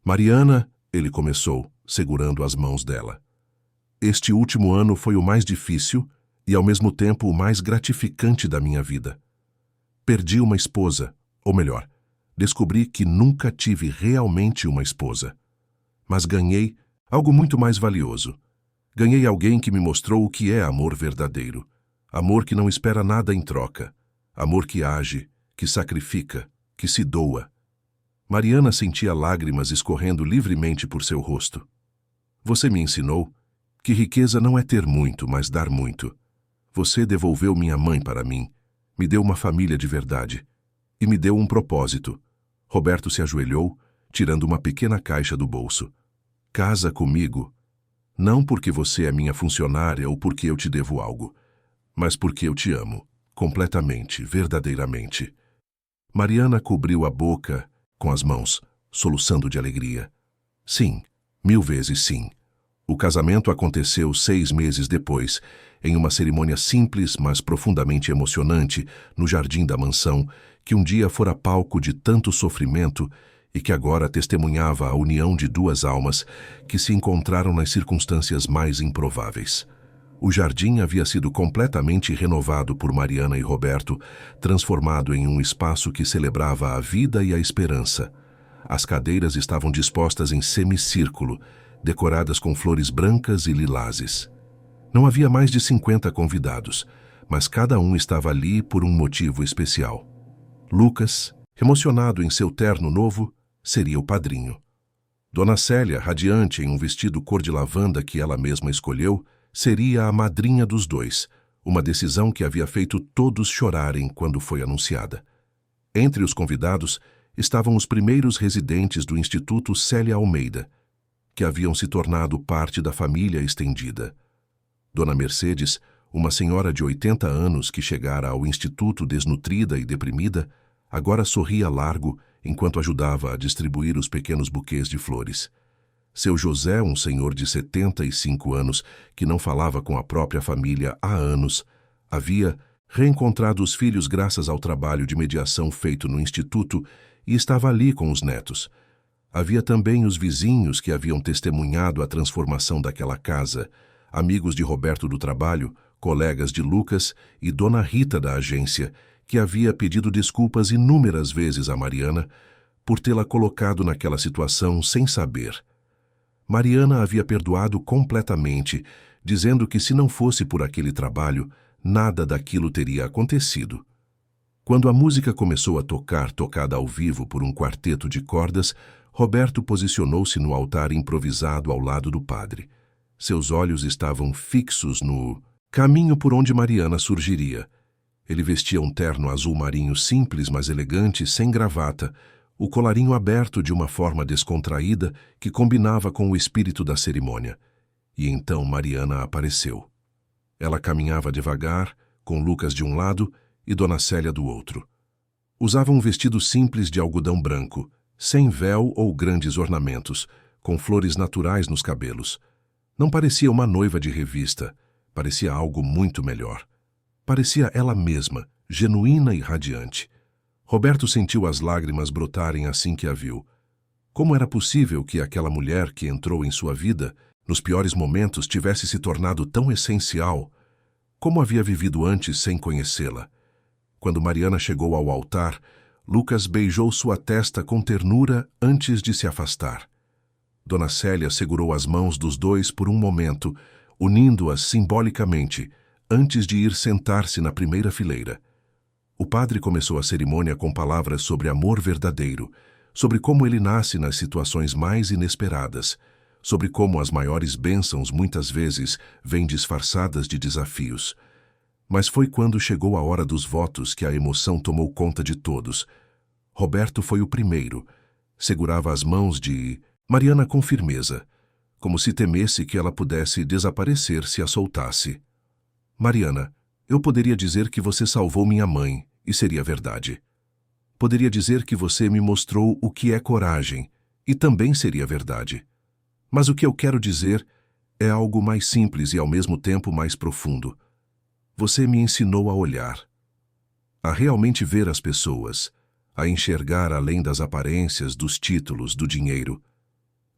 Mariana, ele começou, segurando as mãos dela. Este último ano foi o mais difícil e, ao mesmo tempo, o mais gratificante da minha vida. Perdi uma esposa, ou melhor, descobri que nunca tive realmente uma esposa. Mas ganhei algo muito mais valioso. Ganhei alguém que me mostrou o que é amor verdadeiro. Amor que não espera nada em troca. Amor que age, que sacrifica, que se doa. Mariana sentia lágrimas escorrendo livremente por seu rosto. Você me ensinou que riqueza não é ter muito, mas dar muito. Você devolveu minha mãe para mim, me deu uma família de verdade e me deu um propósito. Roberto se ajoelhou, tirando uma pequena caixa do bolso. Casa comigo, não porque você é minha funcionária ou porque eu te devo algo, mas porque eu te amo, completamente, verdadeiramente. Mariana cobriu a boca com as mãos, soluçando de alegria. Sim, 1000 vezes sim. O casamento aconteceu 6 meses depois, em uma cerimônia simples, mas profundamente emocionante, no jardim da mansão, que um dia fora palco de tanto sofrimento e que agora testemunhava a união de 2 almas que se encontraram nas circunstâncias mais improváveis. O jardim havia sido completamente renovado por Mariana e Roberto, transformado em um espaço que celebrava a vida e a esperança. As cadeiras estavam dispostas em semicírculo, decoradas com flores brancas e lilazes. Não havia mais de 50 convidados, mas cada um estava ali por um motivo especial. Lucas, emocionado em seu terno novo, seria o padrinho. Dona Célia, radiante em um vestido cor de lavanda que ela mesma escolheu, seria a madrinha dos 2, uma decisão que havia feito todos chorarem quando foi anunciada. Entre os convidados estavam os primeiros residentes do Instituto Célia Almeida, que haviam se tornado parte da família estendida. Dona Mercedes, uma senhora de 80 anos que chegara ao Instituto desnutrida e deprimida, agora sorria largo enquanto ajudava a distribuir os pequenos buquês de flores. Seu José, um senhor de 75 anos, que não falava com a própria família há anos, havia reencontrado os filhos graças ao trabalho de mediação feito no Instituto e estava ali com os netos. Havia também os vizinhos que haviam testemunhado a transformação daquela casa, amigos de Roberto do trabalho, colegas de Lucas e Dona Rita da agência, que havia pedido desculpas inúmeras vezes a Mariana por tê-la colocado naquela situação sem saber. Mariana havia perdoado completamente, dizendo que se não fosse por aquele trabalho, nada daquilo teria acontecido. Quando a música começou a tocar, tocada ao vivo por um quarteto de cordas, Roberto posicionou-se no altar improvisado ao lado do padre. Seus olhos estavam fixos no caminho por onde Mariana surgiria. Ele vestia um terno azul marinho simples, mas elegante, sem gravata, o colarinho aberto de uma forma descontraída que combinava com o espírito da cerimônia. E então Mariana apareceu. Ela caminhava devagar, com Lucas de um lado e Dona Célia do outro. Usava um vestido simples de algodão branco, sem véu ou grandes ornamentos, com flores naturais nos cabelos. Não parecia uma noiva de revista, parecia algo muito melhor. Parecia ela mesma, genuína e radiante. Roberto sentiu as lágrimas brotarem assim que a viu. Como era possível que aquela mulher que entrou em sua vida, nos piores momentos, tivesse se tornado tão essencial? Como havia vivido antes sem conhecê-la? Quando Mariana chegou ao altar, Lucas beijou sua testa com ternura antes de se afastar. Dona Célia segurou as mãos dos dois por um momento, unindo-as simbolicamente, antes de ir sentar-se na primeira fileira. O padre começou a cerimônia com palavras sobre amor verdadeiro, sobre como ele nasce nas situações mais inesperadas, sobre como as maiores bênçãos muitas vezes vêm disfarçadas de desafios. Mas foi quando chegou a hora dos votos que a emoção tomou conta de todos. Roberto foi o primeiro. Segurava as mãos de Mariana com firmeza, como se temesse que ela pudesse desaparecer se a soltasse. Mariana, eu poderia dizer que você salvou minha mãe, e seria verdade. Poderia dizer que você me mostrou o que é coragem, e também seria verdade. Mas o que eu quero dizer é algo mais simples e ao mesmo tempo mais profundo. Você me ensinou a olhar, a realmente ver as pessoas, a enxergar além das aparências, dos títulos, do dinheiro.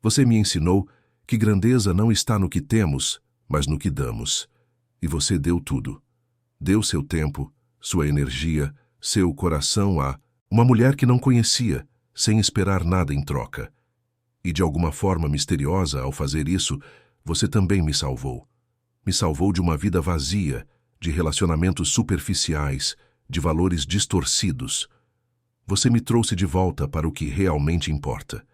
Você me ensinou que grandeza não está no que temos, mas no que damos. E você deu tudo. Deu seu tempo, sua energia, seu coração a uma mulher que não conhecia, sem esperar nada em troca. E de alguma forma misteriosa, ao fazer isso, você também me salvou. Me salvou de uma vida vazia, de relacionamentos superficiais, de valores distorcidos. Você me trouxe de volta para o que realmente importa.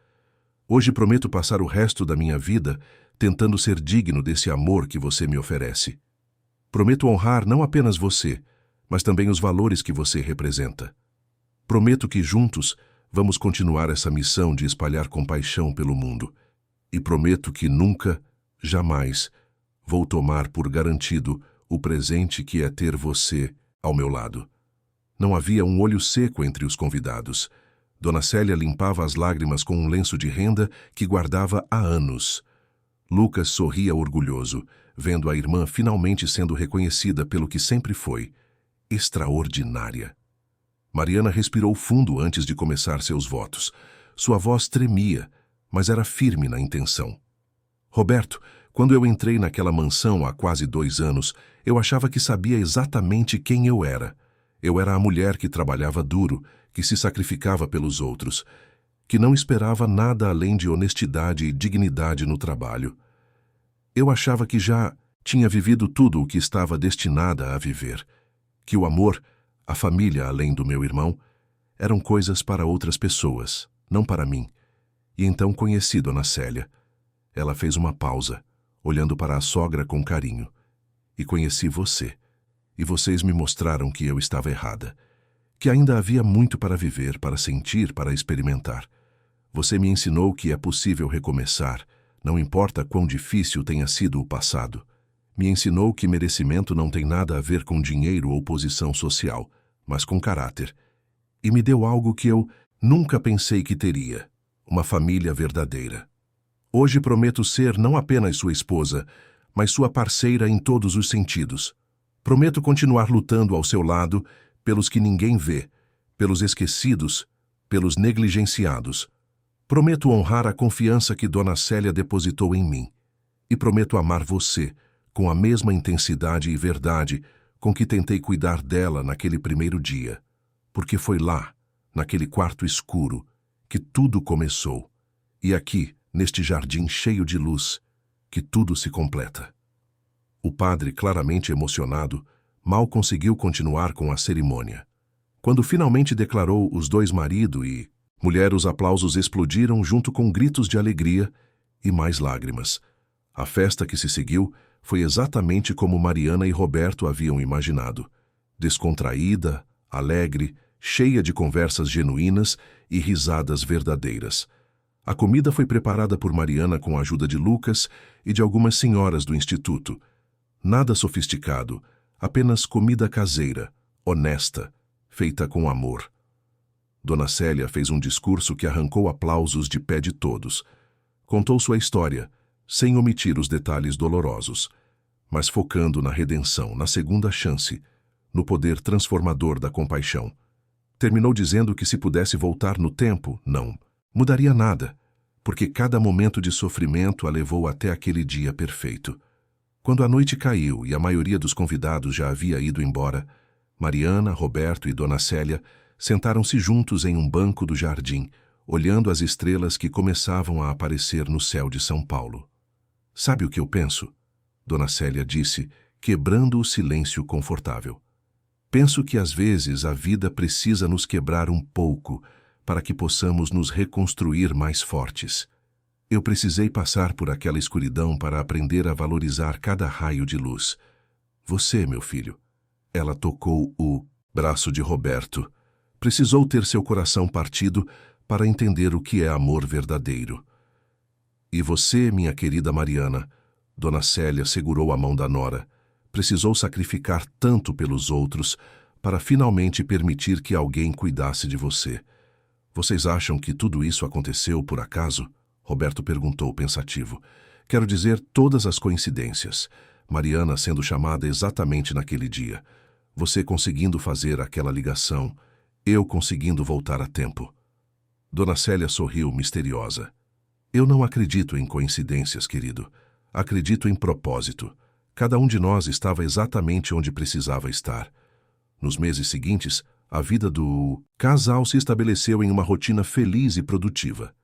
Hoje prometo passar o resto da minha vida tentando ser digno desse amor que você me oferece. Prometo honrar não apenas você, mas também os valores que você representa. Prometo que juntos vamos continuar essa missão de espalhar compaixão pelo mundo. E prometo que nunca, jamais, vou tomar por garantido o presente que é ter você ao meu lado. Não havia um olho seco entre os convidados. Dona Célia limpava as lágrimas com um lenço de renda que guardava há anos. Lucas sorria orgulhoso, vendo a irmã finalmente sendo reconhecida pelo que sempre foi, extraordinária. Mariana respirou fundo antes de começar seus votos. Sua voz tremia, mas era firme na intenção. Roberto, quando eu entrei naquela mansão há quase 2 anos, eu achava que sabia exatamente quem eu era. Eu era a mulher que trabalhava duro, que se sacrificava pelos outros, que não esperava nada além de honestidade e dignidade no trabalho. Eu achava que já tinha vivido tudo o que estava destinada a viver, que o amor, a família além do meu irmão, eram coisas para outras pessoas, não para mim. E então conheci Dona Célia. Ela fez uma pausa, olhando para a sogra com carinho. E conheci você. E vocês me mostraram que eu estava errada, que ainda havia muito para viver, para sentir, para experimentar. Você me ensinou que é possível recomeçar, não importa quão difícil tenha sido o passado. Me ensinou que merecimento não tem nada a ver com dinheiro ou posição social, mas com caráter. E me deu algo que eu nunca pensei que teria, uma família verdadeira. Hoje prometo ser não apenas sua esposa, mas sua parceira em todos os sentidos. Prometo continuar lutando ao seu lado pelos que ninguém vê, pelos esquecidos, pelos negligenciados. Prometo honrar a confiança que Dona Célia depositou em mim. E prometo amar você com a mesma intensidade e verdade com que tentei cuidar dela naquele primeiro dia. Porque foi lá, naquele quarto escuro, que tudo começou. E aqui, neste jardim cheio de luz, que tudo se completa. O padre, claramente emocionado, mal conseguiu continuar com a cerimônia. Quando finalmente declarou os 2 marido e mulher, os aplausos explodiram junto com gritos de alegria e mais lágrimas. A festa que se seguiu foi exatamente como Mariana e Roberto haviam imaginado. Descontraída, alegre, cheia de conversas genuínas e risadas verdadeiras. A comida foi preparada por Mariana com a ajuda de Lucas e de algumas senhoras do instituto. Nada sofisticado, apenas comida caseira, honesta, feita com amor. Dona Célia fez um discurso que arrancou aplausos de pé de todos. Contou sua história, sem omitir os detalhes dolorosos, mas focando na redenção, na segunda chance, no poder transformador da compaixão. Terminou dizendo que se pudesse voltar no tempo, não mudaria nada, porque cada momento de sofrimento a levou até aquele dia perfeito. Quando a noite caiu e a maioria dos convidados já havia ido embora, Mariana, Roberto e Dona Célia sentaram-se juntos em um banco do jardim, olhando as estrelas que começavam a aparecer no céu de São Paulo. "Sabe o que eu penso?" Dona Célia disse, quebrando o silêncio confortável. "Penso que às vezes a vida precisa nos quebrar um pouco para que possamos nos reconstruir mais fortes. Eu precisei passar por aquela escuridão para aprender a valorizar cada raio de luz. Você, meu filho." Ela tocou o braço de Roberto. Precisou ter seu coração partido para entender o que é amor verdadeiro. "E você, minha querida Mariana?" Dona Célia segurou a mão da nora. Precisou sacrificar tanto pelos outros para finalmente permitir que alguém cuidasse de você. "Vocês acham que tudo isso aconteceu por acaso?" Roberto perguntou pensativo. "Quero dizer, todas as coincidências. Mariana sendo chamada exatamente naquele dia. Você conseguindo fazer aquela ligação. Eu conseguindo voltar a tempo." Dona Célia sorriu misteriosa. "Eu não acredito em coincidências, querido. Acredito em propósito. Cada um de nós estava exatamente onde precisava estar." Nos meses seguintes, a vida do casal se estabeleceu em uma rotina feliz e produtiva.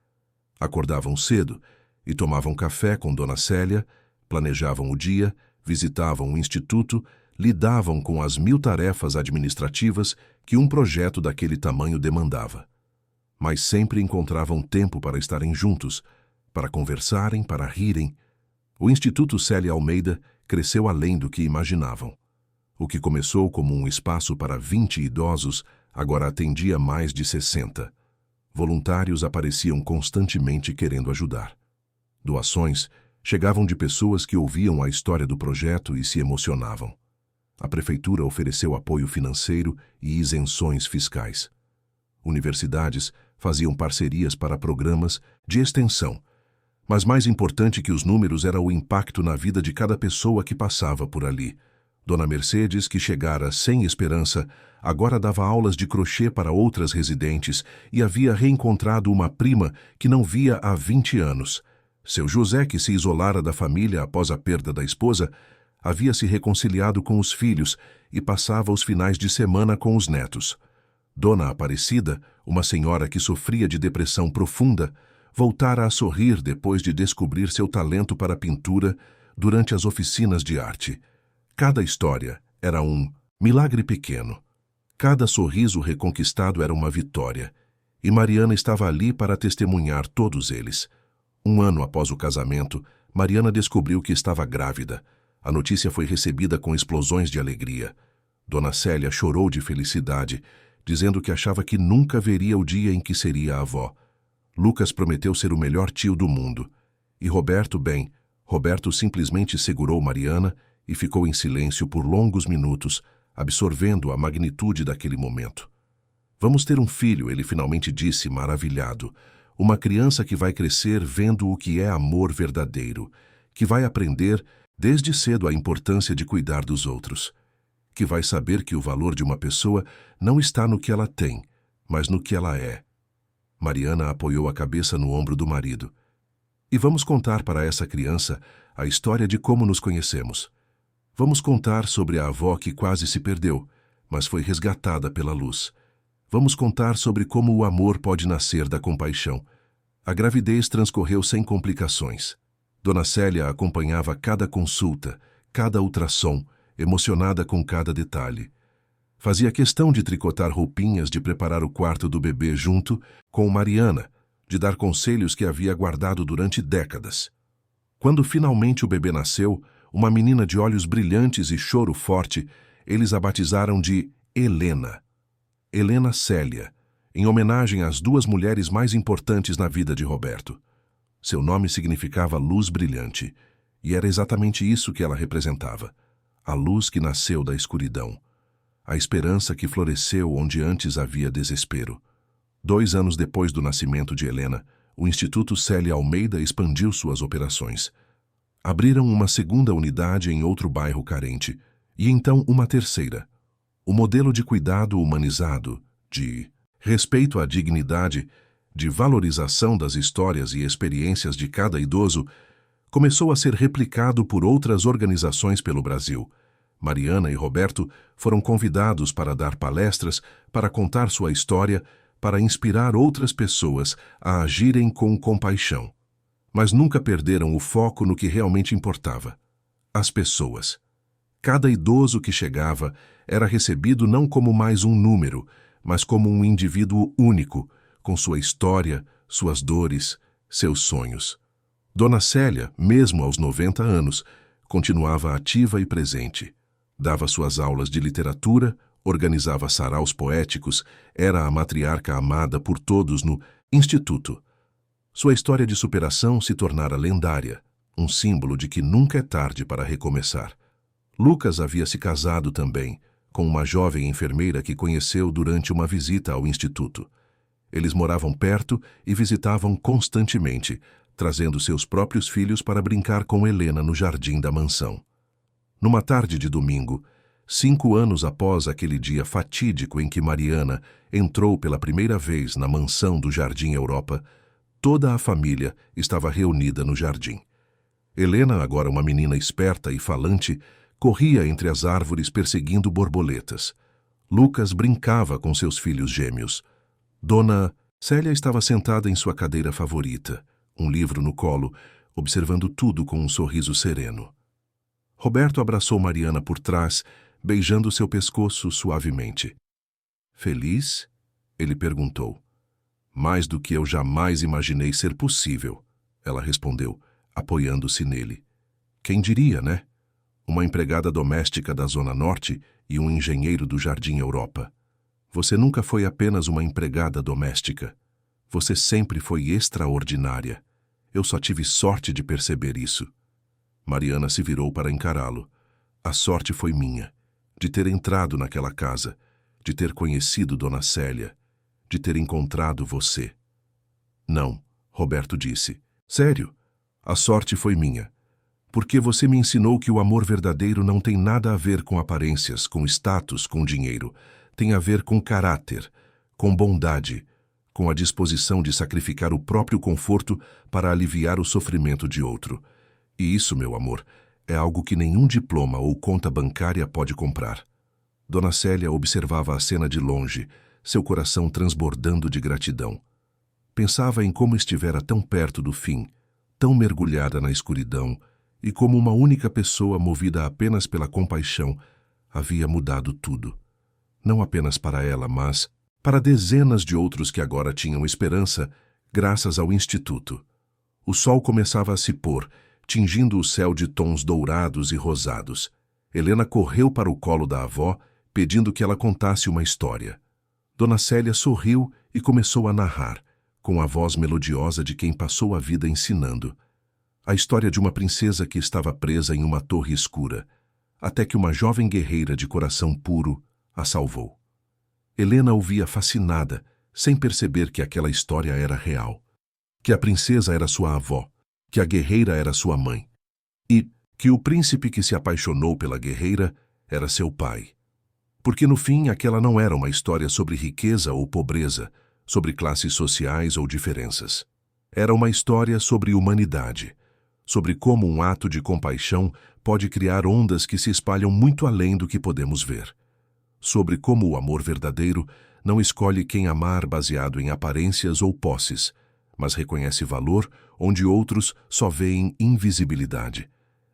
Acordavam cedo e tomavam café com Dona Célia, planejavam o dia, visitavam o instituto, lidavam com as 1000 tarefas administrativas que um projeto daquele tamanho demandava. Mas sempre encontravam tempo para estarem juntos, para conversarem, para rirem. O Instituto Célia Almeida cresceu além do que imaginavam. O que começou como um espaço para 20 idosos agora atendia mais de 60. Voluntários apareciam constantemente querendo ajudar. Doações chegavam de pessoas que ouviam a história do projeto e se emocionavam. A prefeitura ofereceu apoio financeiro e isenções fiscais. Universidades faziam parcerias para programas de extensão, mas mais importante que os números era o impacto na vida de cada pessoa que passava por ali. Dona Mercedes, que chegara sem esperança, agora dava aulas de crochê para outras residentes e havia reencontrado uma prima que não via há 20 anos. Seu José, que se isolara da família após a perda da esposa, havia se reconciliado com os filhos e passava os finais de semana com os netos. Dona Aparecida, uma senhora que sofria de depressão profunda, voltara a sorrir depois de descobrir seu talento para a pintura durante as oficinas de arte. Cada história era um milagre pequeno. Cada sorriso reconquistado era uma vitória. E Mariana estava ali para testemunhar todos eles. 1 ano após o casamento, Mariana descobriu que estava grávida. A notícia foi recebida com explosões de alegria. Dona Célia chorou de felicidade, dizendo que achava que nunca veria o dia em que seria avó. Lucas prometeu ser o melhor tio do mundo. E Roberto simplesmente segurou Mariana e ficou em silêncio por longos minutos, absorvendo a magnitude daquele momento. "Vamos ter um filho", ele finalmente disse, maravilhado. "Uma criança que vai crescer vendo o que é amor verdadeiro, que vai aprender desde cedo a importância de cuidar dos outros, que vai saber que o valor de uma pessoa não está no que ela tem, mas no que ela é." Mariana apoiou a cabeça no ombro do marido. "E vamos contar para essa criança a história de como nos conhecemos. Vamos contar sobre a avó que quase se perdeu, mas foi resgatada pela luz. Vamos contar sobre como o amor pode nascer da compaixão. A gravidez transcorreu sem complicações. Dona Célia acompanhava cada consulta, cada ultrassom, emocionada com cada detalhe. Fazia questão de tricotar roupinhas, de preparar o quarto do bebê junto com Mariana, de dar conselhos que havia guardado durante décadas. Quando finalmente o bebê nasceu, uma menina de olhos brilhantes e choro forte, eles a batizaram de Helena. Helena Célia, em homenagem às duas mulheres mais importantes na vida de Roberto. Seu nome significava luz brilhante, e era exatamente isso que ela representava. A luz que nasceu da escuridão. A esperança que floresceu onde antes havia desespero. 2 anos depois do nascimento de Helena, o Instituto Célia Almeida expandiu suas operações. Abriram uma segunda unidade em outro bairro carente, e então uma terceira. O modelo de cuidado humanizado, de respeito à dignidade, de valorização das histórias e experiências de cada idoso, começou a ser replicado por outras organizações pelo Brasil. Mariana e Roberto foram convidados para dar palestras, para contar sua história, para inspirar outras pessoas a agirem com compaixão. Mas nunca perderam o foco no que realmente importava: as pessoas. Cada idoso que chegava era recebido não como mais um número, mas como um indivíduo único, com sua história, suas dores, seus sonhos. Dona Célia, mesmo aos 90 anos, continuava ativa e presente. Dava suas aulas de literatura, organizava saraus poéticos, era a matriarca amada por todos no Instituto. Sua história de superação se tornara lendária, um símbolo de que nunca é tarde para recomeçar. Lucas havia se casado também, com uma jovem enfermeira que conheceu durante uma visita ao Instituto. Eles moravam perto e visitavam constantemente, trazendo seus próprios filhos para brincar com Helena no jardim da mansão. Numa tarde de domingo, 5 anos após aquele dia fatídico em que Mariana entrou pela primeira vez na mansão do Jardim Europa, toda a família estava reunida no jardim. Helena, agora uma menina esperta e falante, corria entre as árvores perseguindo borboletas. Lucas brincava com seus filhos gêmeos. Dona Célia estava sentada em sua cadeira favorita, um livro no colo, observando tudo com um sorriso sereno. Roberto abraçou Mariana por trás, beijando seu pescoço suavemente. "Feliz?" ele perguntou. "Mais do que eu jamais imaginei ser possível", ela respondeu, apoiando-se nele. "Quem diria, né? Uma empregada doméstica da Zona Norte e um engenheiro do Jardim Europa. Você nunca foi apenas uma empregada doméstica. Você sempre foi extraordinária. Eu só tive sorte de perceber isso." Mariana se virou para encará-lo. "A sorte foi minha, de ter entrado naquela casa, de ter conhecido Dona Célia, de ter encontrado você." "Não", Roberto disse. "Sério, a sorte foi minha. Porque você me ensinou que o amor verdadeiro não tem nada a ver com aparências, com status, com dinheiro. Tem a ver com caráter, com bondade, com a disposição de sacrificar o próprio conforto para aliviar o sofrimento de outro. E isso, meu amor, é algo que nenhum diploma ou conta bancária pode comprar." Dona Célia observava a cena de longe, seu coração transbordando de gratidão. Pensava em como estivera tão perto do fim, tão mergulhada na escuridão, e como uma única pessoa movida apenas pela compaixão havia mudado tudo. Não apenas para ela, mas para dezenas de outros que agora tinham esperança graças ao Instituto. O sol começava a se pôr, tingindo o céu de tons dourados e rosados. Helena correu para o colo da avó, pedindo que ela contasse uma história. Dona Célia sorriu e começou a narrar, com a voz melodiosa de quem passou a vida ensinando. A história de uma princesa que estava presa em uma torre escura, até que uma jovem guerreira de coração puro a salvou. Helena ouvia fascinada, sem perceber que aquela história era real. Que a princesa era sua avó, que a guerreira era sua mãe, e que o príncipe que se apaixonou pela guerreira era seu pai. Porque no fim aquela não era uma história sobre riqueza ou pobreza, sobre classes sociais ou diferenças. Era uma história sobre humanidade, sobre como um ato de compaixão pode criar ondas que se espalham muito além do que podemos ver. Sobre como o amor verdadeiro não escolhe quem amar baseado em aparências ou posses, mas reconhece valor onde outros só veem invisibilidade.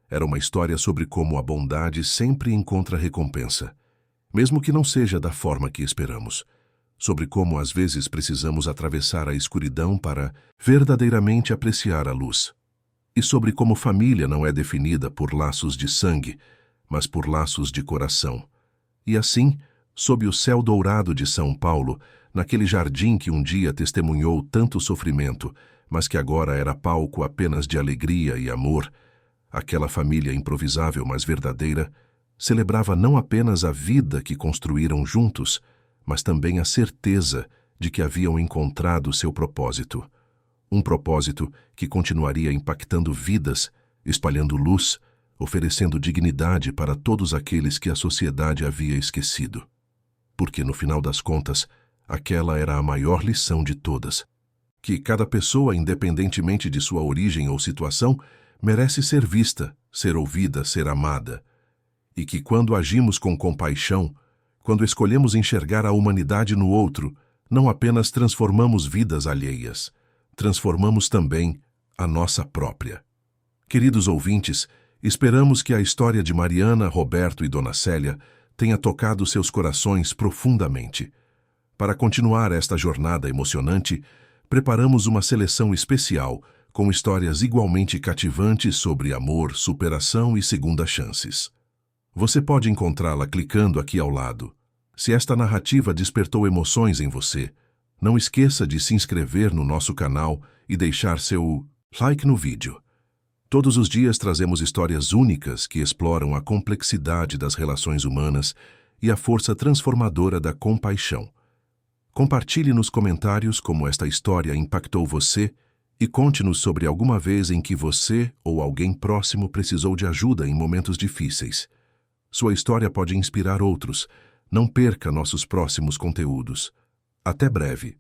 Era uma história sobre como a bondade sempre encontra recompensa, mesmo que não seja da forma que esperamos. Sobre como às vezes precisamos atravessar a escuridão para verdadeiramente apreciar a luz. e sobre como família não é definida por laços de sangue, mas por laços de coração. E assim, sob o céu dourado de São Paulo, naquele jardim que um dia testemunhou tanto sofrimento, mas que agora era palco apenas de alegria e amor, aquela família improvisável mas verdadeira celebrava não apenas a vida que construíram juntos, mas também a certeza de que haviam encontrado seu propósito. Um propósito que continuaria impactando vidas, espalhando luz, oferecendo dignidade para todos aqueles que a sociedade havia esquecido. Porque, no final das contas, aquela era a maior lição de todas: que cada pessoa, independentemente de sua origem ou situação, merece ser vista, ser ouvida, ser amada. E que quando agimos com compaixão, quando escolhemos enxergar a humanidade no outro, não apenas transformamos vidas alheias, transformamos também a nossa própria. Queridos ouvintes, esperamos que a história de Mariana, Roberto e Dona Célia tenha tocado seus corações profundamente. Para continuar esta jornada emocionante, preparamos uma seleção especial com histórias igualmente cativantes sobre amor, superação e segundas chances. Você pode encontrá-la clicando aqui ao lado. Se esta narrativa despertou emoções em você, não esqueça de se inscrever no nosso canal e deixar seu like no vídeo. Todos os dias trazemos histórias únicas que exploram a complexidade das relações humanas e a força transformadora da compaixão. Compartilhe nos comentários como esta história impactou você e conte-nos sobre alguma vez em que você ou alguém próximo precisou de ajuda em momentos difíceis. Sua história pode inspirar outros. Não perca nossos próximos conteúdos. Até breve.